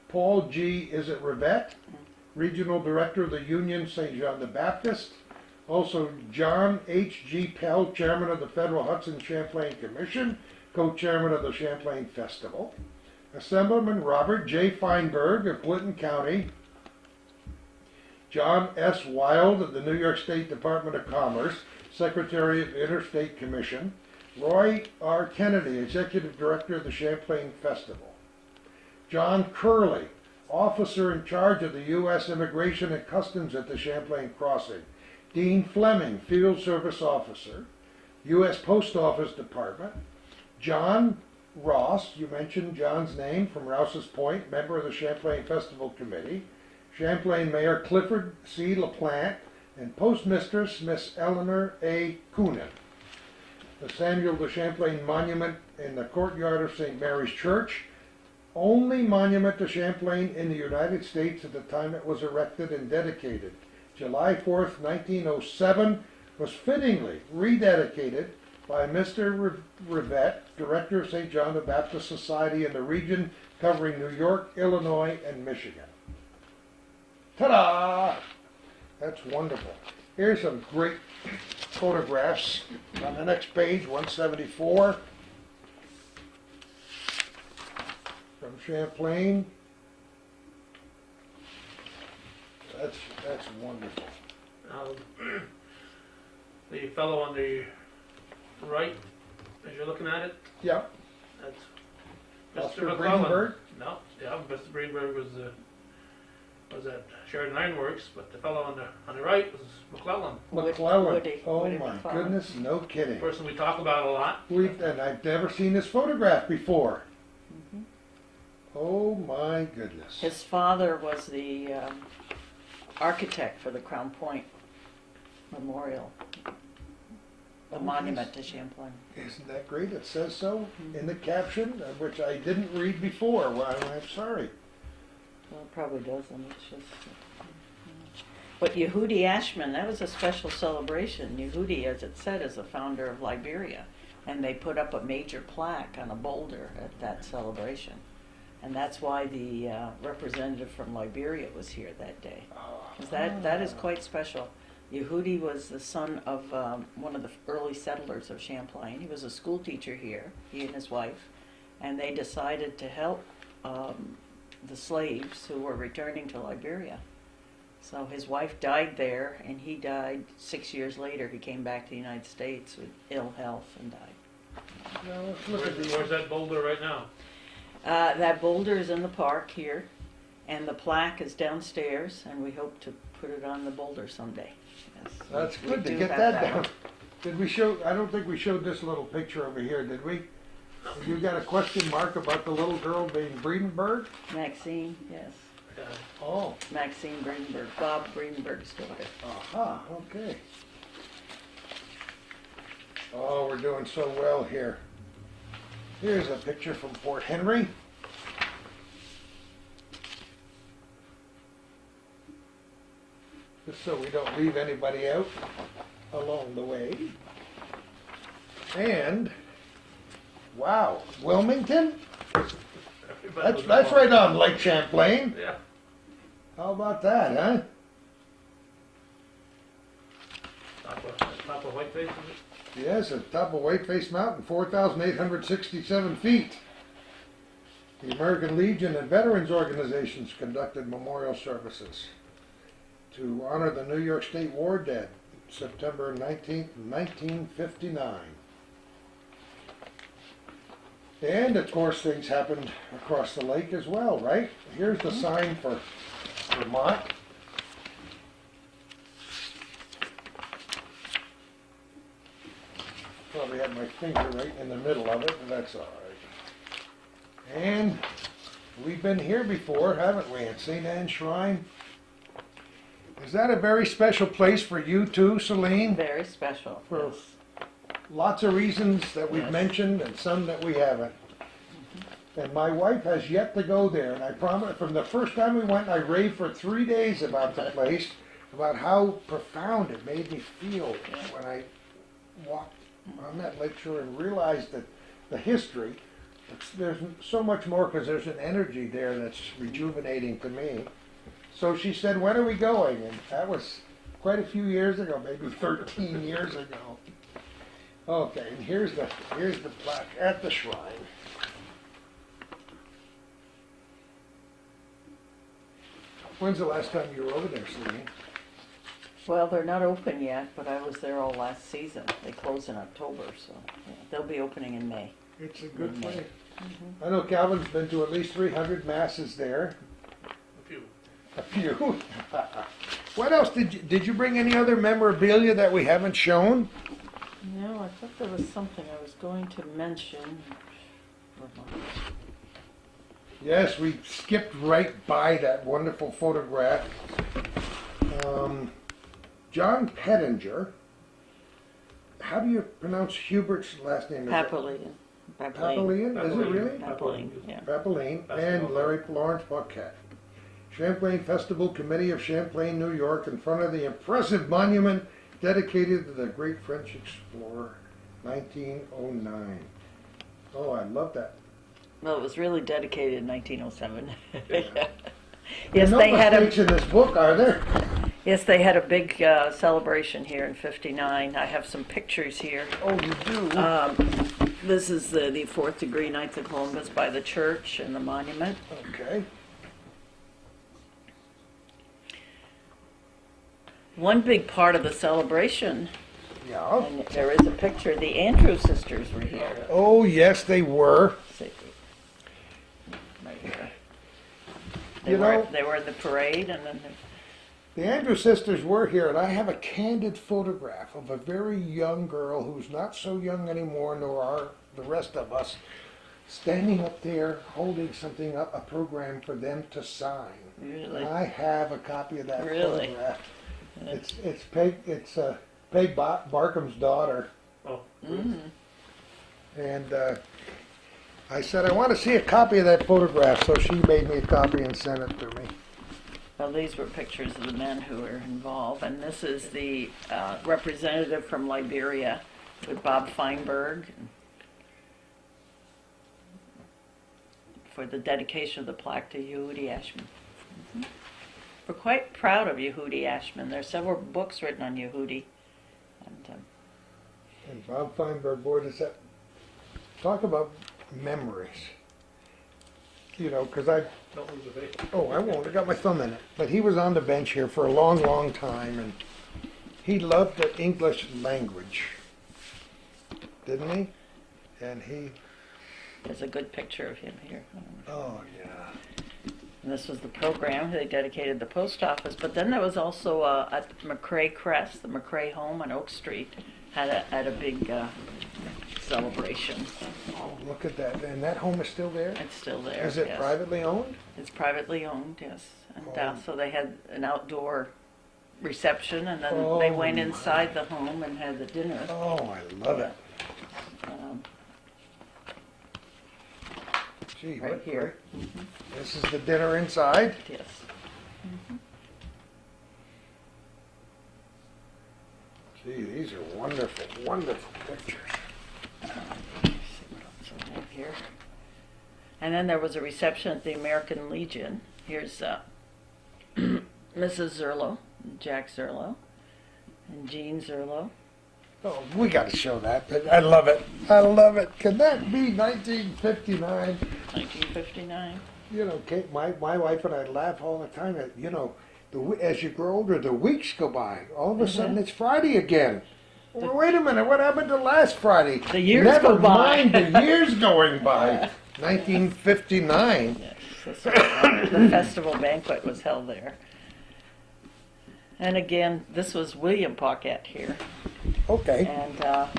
Paul G. Rivette, Regional Director of the Union St. John the Baptist, also John H. G. Pell, Chairman of the Federal Hudson Champlain Commission, co-chairman of the Champlain Festival, Assemblyman Robert J. Feinberg of Clinton County, John S. Wild of the New York State Department of Commerce, Secretary of the Interstate Commission, Roy R. Kennedy, Executive Director of the Champlain Festival, John Curley, Officer in charge of the U.S. Immigration and Customs at the Champlain Crossing, Dean Fleming, Field Service Officer, U.S. Post Office Department, John Ross, you mentioned John's name, from Rouse's Point, member of the Champlain Festival Committee, Champlain Mayor Clifford C. LaPlante, and Postmistress Miss Eleanor A. Coonan. The Samuel de Champlain Monument in the courtyard of St. Mary's Church, only monument to Champlain in the United States at the time it was erected and dedicated. July 4th, 1907, was fittingly rededicated by Mr. Rivette, Director of St. John the Baptist Society in the region covering New York, Illinois, and Michigan. Ta-da! That's wonderful. Here's some great photographs on the next page, 174, from Champlain. That's wonderful. The fellow on the right, as you're looking at it, Yep. that's Mr. Mr. Breedenberg? McClellan. No, yeah, Mr. Breedenberg was at Sheridan Ironworks, but the fellow on the right was McClellan, McClellan. Woody Oh my McClellan. goodness, no the kidding. person we talk about a lot. And I've never seen this photograph before. Oh my goodness. His father was the architect for the Crown Point Memorial, the monument to Champlain. Isn't that great? It says so in the caption, which I didn't read before. Well, I'm sorry. Well, it probably doesn't, it's just... But Yehudi Ashman, that was a special celebration. Yehudi, as it said, is the founder of Liberia. And they put up a major plaque on a boulder at that celebration. And that's why the representative from Liberia was here that day. 'Cause that is quite special. Yehudi was the son of one of the early settlers of Champlain. He was a school teacher here, he and his wife. And they decided to help the slaves who were returning to Liberia. So his wife died there, and he died 6 years later. He came back to the United States with ill health and died. Now let's look at Where's the. that boulder right now? That boulder is in the park here, and the plaque is downstairs, and we hope to put it on the boulder someday. Yes, That's we good to do get have that down. one. Did we show? I don't think we showed this little picture over here, did we? You got a question mark about the little girl being Breedenberg? Maxine, yes. Oh, Maxine Greenberg, Bob Greenberg's daughter. aha, okay. Oh, we're doing so well here. Here's a picture from Fort Henry. Just so we don't leave anybody out along the way. And, wow, Wilmington? Everybody was That's involved. right on Lake Champlain. Yeah. How about that, huh? Top of Whiteface, is it? Yes, at the top of Whiteface Mountain, 4,867 feet. The American Legion and Veterans Organizations conducted memorial services to honor the New York State War dead, September 19th, 1959. And of course, things happened across the lake as well, right? Here's the sign for Vermont. Probably had my finger right in the middle of it, but that's all right. And we've been here before, haven't we, at St. Anne's Shrine? Is that a very special place for you too, Celine? Very special. For- Yes. Lots of reasons that we've Yes. mentioned and some that we haven't. And my wife has yet to go there, and I promise, from the first time we went, I raved for 3 days about the place, about how profound it made me feel when I walked on that lakeshore and realized that the history, there's so much more because there's an energy there that's rejuvenating to me. So she said, when are we going? And that was quite a few years ago, maybe 13 years ago. Okay, and here's the plaque at the shrine. When's the last time you were over there, Celine? Well, they're not open yet, but I was there all last season. They close in October, so yeah, they'll be opening in May. It's a good Mhm. place. I know Calvin's been to at least 300 masses there. A few. A few. What else did you bring any other memorabilia that we haven't shown? No, I thought there was something I was going to mention. Yes, we skipped right by that wonderful photograph. John Pettinger. How do you pronounce Hubert's last name? Papillion. Papillion, is it really? Papillion, yeah. Papillion, and Larry Lawrence Buckhead. Champlain Festival Committee of Champlain, New York, in front of the impressive monument dedicated to the great French explorer, 1909. Oh, I love that. Well, it was really dedicated in 1907. Yeah. Yes, No they had mistakes in this book, are there? a big celebration here in '59. I have some pictures here. Oh, you do? This is the fourth degree Knights of Columbus by the church and the monument. Okay. One big part of the celebration, Yeah. and there is a picture, the Andrews sisters were here. Oh, yes, they were. See, right here. You know- They were in the parade, and then The Andrews sisters were here, and I have a candid photograph of a very young girl who's not so young anymore, nor are the rest of us, standing up there holding something up, a program for them to sign. really, And I have a copy of that Really? photograph. It's Peg Barkham's daughter, Oh, and I said I want to see a copy of that photograph, so she made me a copy and sent it to me. well, these were pictures of the men who were involved, and this is the representative from Liberia with Bob Feinberg for the dedication of the plaque to Yehudi Ashman. We're quite proud of Yehudi Ashman. There are several books written on Yehudi. And, And Bob Feinberg, boy, does that talk about memories. You know, because don't lose a bait. I won't, I got my thumb in it. But he was on the bench here for a long, long time, and he loved the English language, didn't he? And there's a good picture of him here. oh yeah. And this was the program. They dedicated the post office. But then there was also at McCrae Crest, the McCrae home on Oak Street, had a big celebration. Oh, look at that. And that home is still there? It's still there. Is it yes. privately owned? It's privately owned, yes. And Oh. so they had an outdoor reception, and then Oh, they went my. inside the home and had the dinner. Oh, I love it. Um, Gee, right what here. great- This is the dinner inside. Yes. Gee, these are wonderful, wonderful pictures. Let's see what else I have here. And then there was a reception at the American Legion. Here's Mrs. Zerlo, Jack Zerlo, and Jean Zerlo. Oh, we got to show that. But I love it. I love it. Can that be 1959? 1959. You know, Kate, my wife and I laugh all the time. You know, as you grow older, the weeks go by. All of a sudden, it's Friday again. Well, wait a minute. What happened to last Friday? The years Never go by. mind the years going by. 1959. Yes, this was, the festival banquet was held there. And again, this was William Paquette here, Okay. and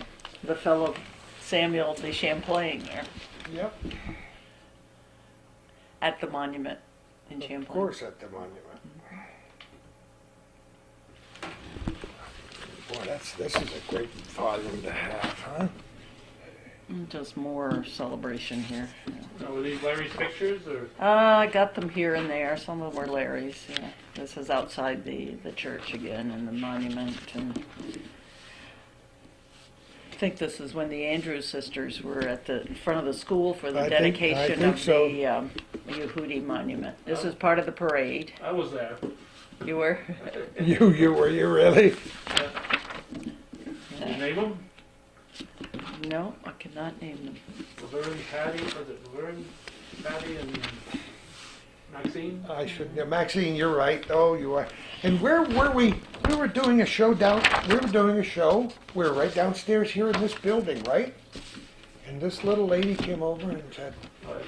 the fellow Samuel de Champlain there Yep. at the monument in Champlain. Of course, at the monument. Boy, this is a great volume to have, huh? Just more celebration here. Now, were these Larry's pictures, or? I got them here and there. Some of them were Larry's. Yeah. This is outside the church again and the monument. And I think this is when the Andrews sisters were at the in front of the school for the I think dedication of so. the Yehudi monument. This is part of the parade. I was there. You were? Were you really? Did you name them? No, I cannot name them. Laverne, Patty, was it Laverne, Patty, and Maxine? I should. Yeah, Maxine, you're right. Oh, you are. And where were we? We were doing a show down. We were doing a show. We were right downstairs here in this building, right? And this little lady came over and said,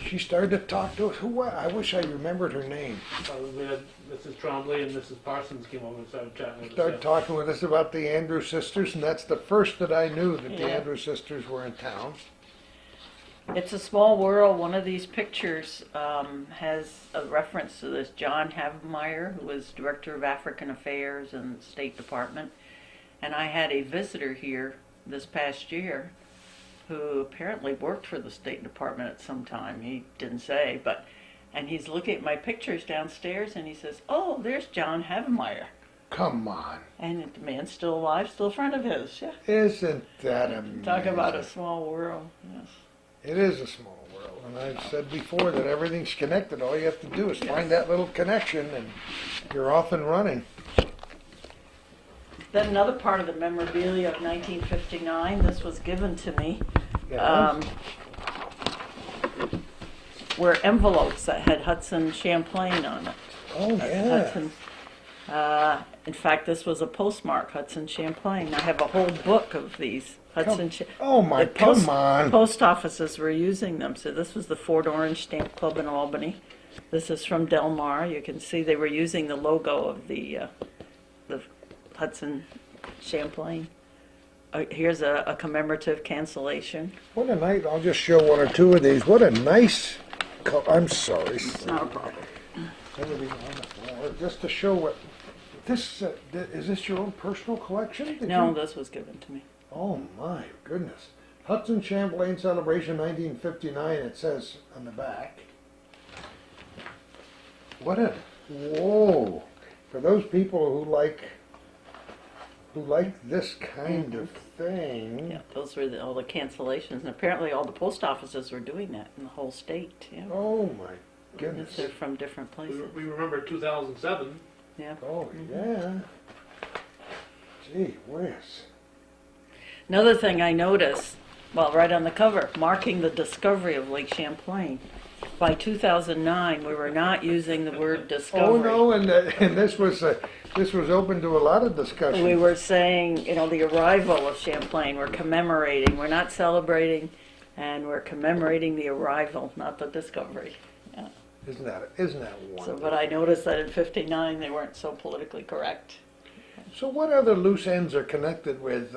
she started to talk to us. Who was? I wish I remembered her name. We had Mrs. Trombley and Mrs. Parsons came over and started chatting with us. Started talking with us about the Andrews sisters, and that's the first that I knew that the Yeah. Andrews sisters were in town. It's a small world. One of these pictures has a reference to this John Havemeyer, who was Director of African Affairs in the State Department. And I had a visitor here this past year who apparently worked for the State Department at some time. He didn't say, and he's looking at my pictures downstairs and he says, "Oh, there's John Havemeyer." Come on. And the man's still alive, still a friend of his. Yeah. Isn't that amazing? Talk about a small world. Yes. It is a small world, and I've said before that everything's connected. All you have to do is find that little connection, and you're off and running. Then another part of the memorabilia of 1959, this was given to me, Yeah. were envelopes that had Hudson Champlain on it. Oh yeah. Hudson. In fact, this was a postmark, Hudson Champlain. I have a whole book of these. Oh my! The post, Come on. Post offices were using them. So this was the Fort Orange Stamp Club in Albany. This is from Del Mar. You can see they were using the logo of the Hudson Champlain. Here's a commemorative cancellation. What a night! I'll just show one or two of these. What a nice. I'm sorry. It's not a problem. Everything on the floor, just to show what. This is this your own personal collection? Did No, you- this was given to me. Oh my goodness. Hudson Champlain Celebration 1959, it says on the back. What a, whoa. For those people who like this kind of thing. Yeah, those were all the cancellations, and apparently all the post offices were doing that in the whole state. Yeah, Oh my goodness. they're from different places. We remember 2007. Yeah. Oh yeah. Gee whiz. Another thing I noticed, well, right on the cover, marking the discovery of Lake Champlain. By 2009, we were not using the word discovery. Oh no, and this was open to a lot of discussion. We were saying, the arrival of Champlain. We're commemorating. We're not celebrating, and we're commemorating the arrival, not the discovery. Yeah. Isn't that wonderful? So, but I noticed that in '59 they weren't so politically correct. So what other loose ends are connected with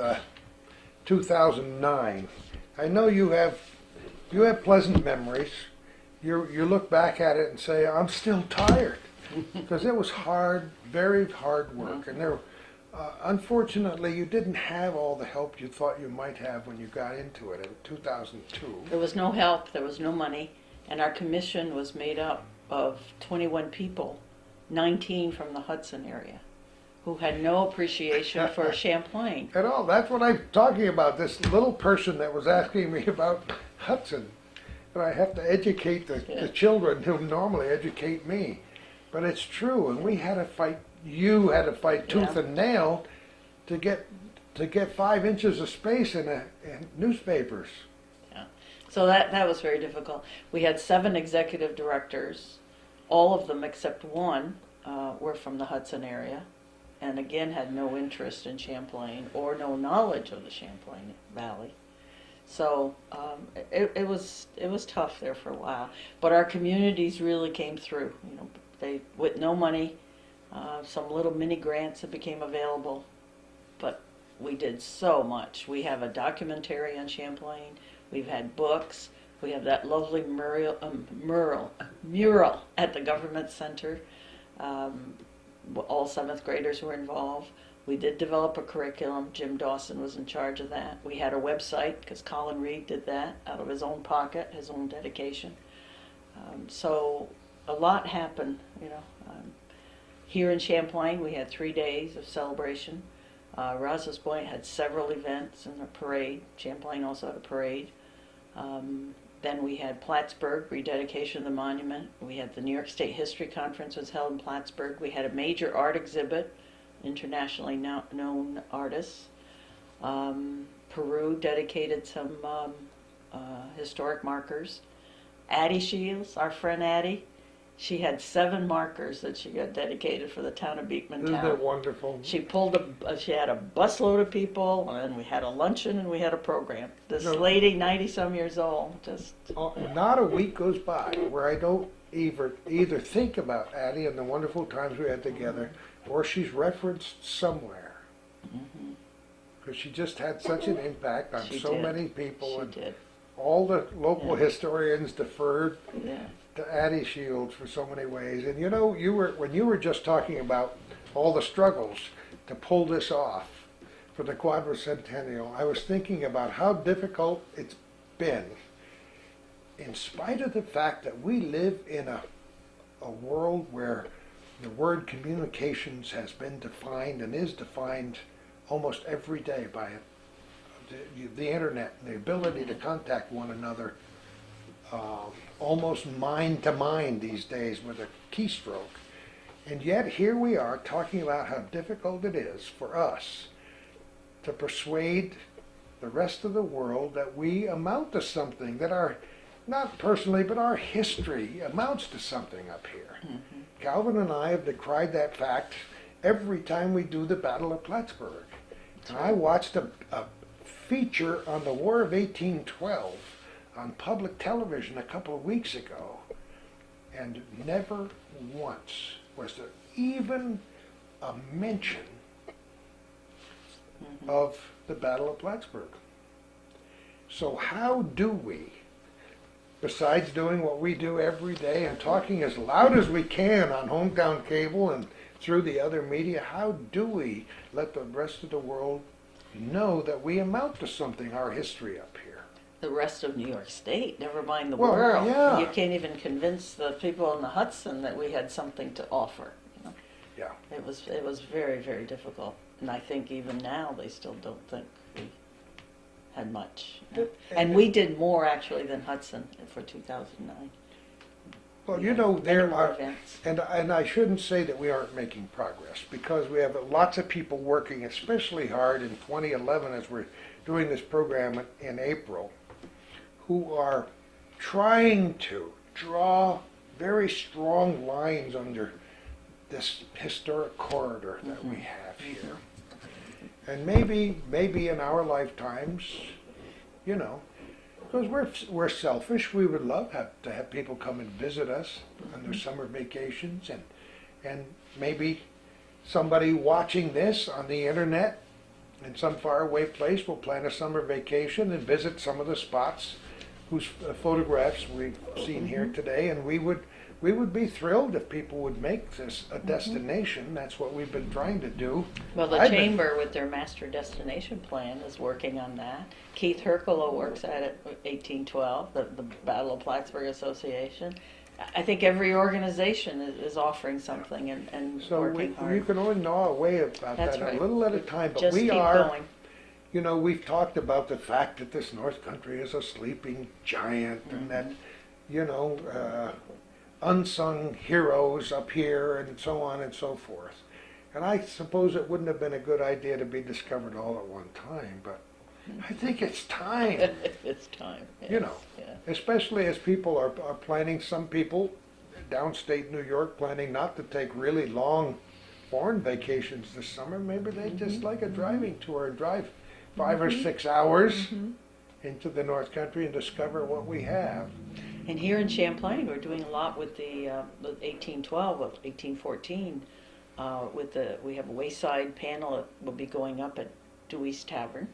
2009? I know you have pleasant memories. You look back at it and say, I'm still tired. because it was hard, very hard work. And there, unfortunately, you didn't have all the help you thought you might have when you got into it in 2002. There was no help, there was no money, and our commission was made up of 21 people, 19 from the Hudson area, who had no appreciation for Champlain. At all. That's what I'm talking about. This little person that was asking me about Hudson. And I have to educate the children who normally educate me. But it's true, and we had to fight. You had to fight tooth and nail to get 5 inches of space in newspapers. Yeah. So that was very difficult. We had 7 executive directors. All of them except one were from the Hudson area, and again had no interest in Champlain or no knowledge of the Champlain Valley. So it was tough there for a while, but our communities really came through. You know, they with no money, some little mini grants that became available, but we did so much. We have a documentary on Champlain. We've had books. We have that lovely mural at the government center. All 7th graders were involved. We did develop a curriculum. Jim Dawson was in charge of that. We had a website because Colin Reed did that out of his own pocket, his own dedication. So a lot happened, you know. Here in Champlain, we had 3 days of celebration. Rouse's Point had several events and a parade. Champlain also had a parade. Then we had Plattsburgh, rededication of the monument. We had the New York State History Conference was held in Plattsburgh. We had a major art exhibit, internationally known artists. Peru dedicated some historic markers. Addie Shields, our friend Addie, she had 7 markers that she got dedicated for the town of Beekman Isn't Town. that wonderful? She she had a busload of people, and we had a luncheon, and we had a program. This lady, 90-some years old, just... Not a week goes by where I don't either think about Addie and the wonderful times we had together, or she's referenced somewhere. Because she just had such an impact on She so did. many people. She And did. all the local historians deferred Yeah. to Addie Shields for so many ways. And you know, when you were just talking about all the struggles to pull this off for the quadricentennial, I was thinking about how difficult it's been, in spite of the fact that we live in a world where the word communications has been defined and is defined almost every day by the internet, the ability to contact one another almost mind to mind these days with a keystroke. And yet here we are talking about how difficult it is for us to persuade the rest of the world that we amount to something, that our, not personally, but our history amounts to something up here. Calvin and I have decried that fact every time we do the Battle of Plattsburgh. And I watched a feature on the War of 1812 on public television a couple of weeks ago, and never once was there even a mention of the Battle of Plattsburgh. So how do we, besides doing what we do every day and talking as loud as we can on Hometown Cable and through the other media, how do we let the rest of the world know that we amount to something, our history up here? The rest of New York State, never mind the Well, world. yeah. You can't even convince the people in the Hudson that we had something to offer. You know? Yeah. It was very, very difficult. And I think even now they still don't think we had much. You know? And we did more actually than Hudson for 2009. Well, you know, there Many more are, events. and I shouldn't say that we aren't making progress, because we have lots of people working especially hard in 2011 as we're doing this program in April, who are trying to draw very strong lines under this historic corridor that we have here. And maybe in our lifetimes, you know, because we're selfish, we would love to have people come and visit us on their summer vacations, and maybe somebody watching this on the internet in some faraway place will plan a summer vacation and visit some of the spots whose photographs we've seen here today, and we would we would be thrilled if people would make this a destination. That's what we've been trying to do. Well, the I've been- chamber with their master destination plan is working on that. Keith Hercolo works at it, 1812, the Battle of Plattsburgh Association. I think every organization is offering something and So working you hard. can only gnaw away about That's that right. a little at a time, but Just we keep are, going. you know, we've talked about the fact that this North Country is a sleeping giant Mm-hmm. and that, you know, unsung heroes up here and so on and so forth. And I suppose it wouldn't have been a good idea to be discovered all at one time, but I think it's time, It's time. you know, Yeah. especially as people are planning, some people downstate New York planning not to take really long foreign vacations this summer. Maybe they just like a driving tour and drive 5 or 6 hours into the North Country and discover what we have. And here in Champlain, we're doing a lot with the 1812, 1814. We have a wayside panel that will be going up at Dewey's Tavern,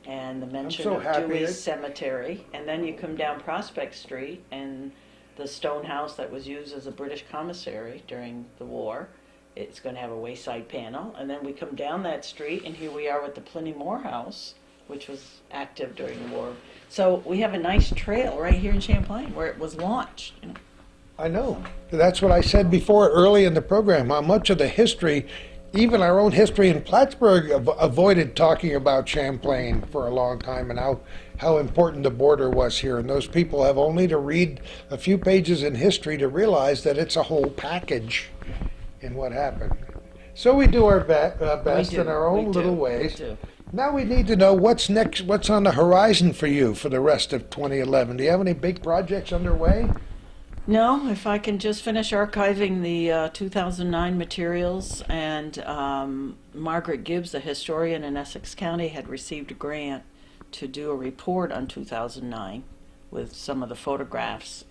and the mention so of happy Dewey's that- Cemetery. And then you come down Prospect Street, and the stone house that was used as a British commissary during the war. It's going to have a wayside panel, and then we come down that street, and here we are with the Pliny Moore House, which was active during the war. So we have a nice trail right here in Champlain where it was launched. You know. I know. That's what I said before early in the program, how much of the history, even our own history in Plattsburgh, avoided talking about Champlain for a long time and how important the border was here. And those people have only to read a few pages in history to realize that it's a whole package in what happened. So we do our best in our own little ways. We do. Now we need to know what's next, what's on the horizon for you for the rest of 2011. Do you have any big projects underway? No, if I can just finish archiving the 2009 materials, and Margaret Gibbs, the historian in Essex County, had received a grant to do a report on 2009 with some of the photographs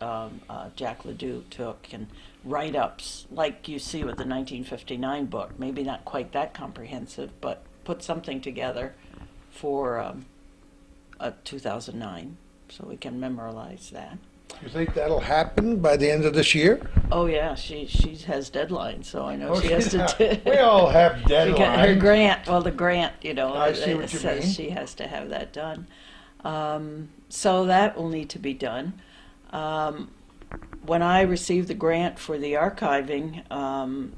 Jack Ledoux took and write-ups like you see with the 1959 book. Maybe not quite that comprehensive, but put something together for 2009 so we can memorialize that. You think that'll happen by the end of this year? Oh yeah, she has deadlines, so I know she has We all have We got her deadlines. grant. Well, the grant, you know, I see what it you says mean. she has to have that done. So that will need to be done. When I received the grant for the archiving,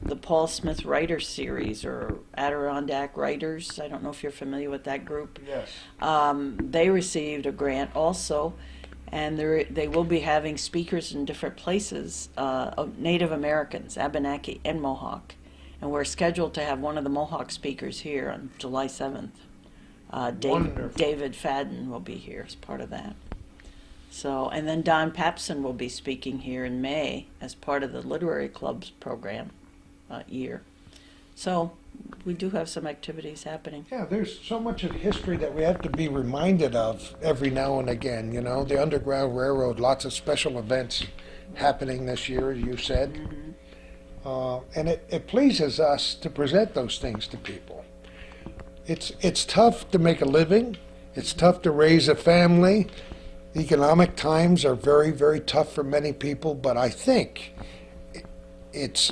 the Paul Smith Writers Series, or Adirondack Writers, I don't know if you're familiar with that group. Yes. They received a grant also, and they will be having speakers in different places of Native Americans, Abenaki and Mohawk. And we're scheduled to have one of the Mohawk speakers here on July 7th. Wonderful. David Fadden will be here as part of that. So, and then Don Papson will be speaking here in May as part of the Literary Club's program year. So we do have some activities happening. Yeah, there's so much of history that we have to be reminded of every now and again, you know. The Underground Railroad, lots of special events happening this year, as you said. And it pleases us to present those things to people. It's tough to make a living. It's tough to raise a family. Economic times are very, very tough for many people, but I think it's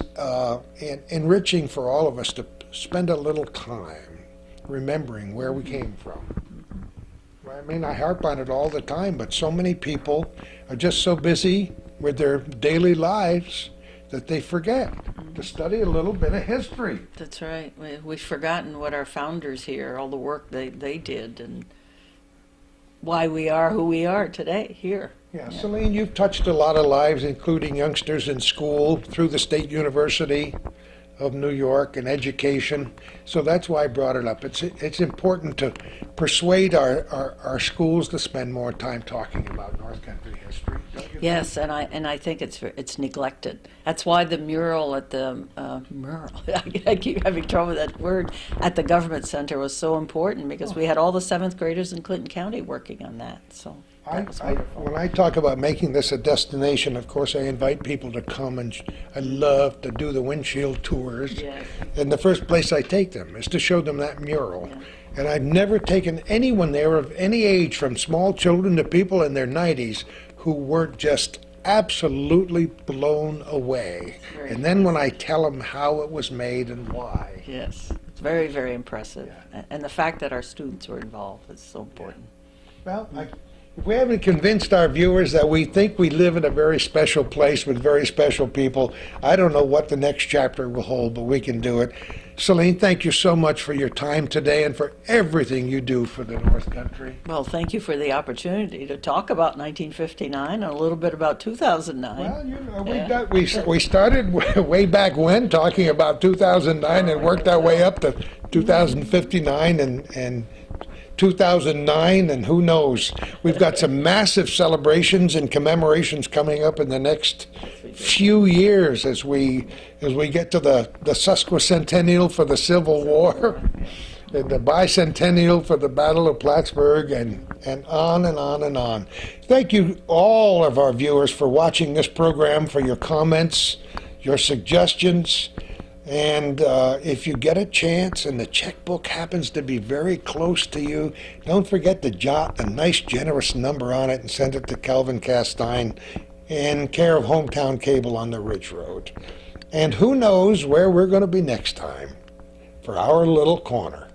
enriching for all of us to spend a little time remembering where we came from. I mean, I harp on it all the time, but so many people are just so busy with their daily lives that they forget to study a little bit of history. That's right. We've forgotten what our founders here, all the work they did, and why we are who we are today here. Yeah, Celine, you've touched a lot of lives, including youngsters in school, through the State University of New York and education. So that's why I brought it up. It's important to persuade our schools to spend more time talking about North Country history. Don't you Yes, and I think it's neglected. That's why the mural at the mural. I keep having trouble with that word at the government center was so important because we had all the 7th graders in Clinton County working on that. So that was wonderful. When I talk about making this a destination, of course, I invite people to come, and I love to do the windshield tours. Yes. And the first place I take them is to show them that mural. And I've never taken anyone there of any age, from small children to people in their 90s, who weren't just absolutely blown away. Very And then when I tell them how it was made and why. Yes, it's very, very impressive. And the fact that our students were involved is so important. Well, if we haven't convinced our viewers that we think we live in a very special place with very special people, I don't know what the next chapter will hold, but we can do it. Celine, thank you so much for your time today and for everything you do for the North Country. Well, thank you for the opportunity to talk about 1959 and a little bit about 2009. Well, you know, Yeah. we started way back when talking about 2009 and worked our way up to 2059 and 2009, and who knows. We've got some massive celebrations and commemorations coming up in the next few years as we get to the sesquicentennial for the Civil War, and the bicentennial for the Battle of Plattsburgh, and on and on and on. Thank you, all of our viewers, for watching this program, for your comments, your suggestions. And if you get a chance and the checkbook happens to be very close to you, don't forget to jot a nice generous number on it and send it to Calvin Castine in care of Hometown Cable on the Ridge Road. And who knows where we're going to be next time for our little corner.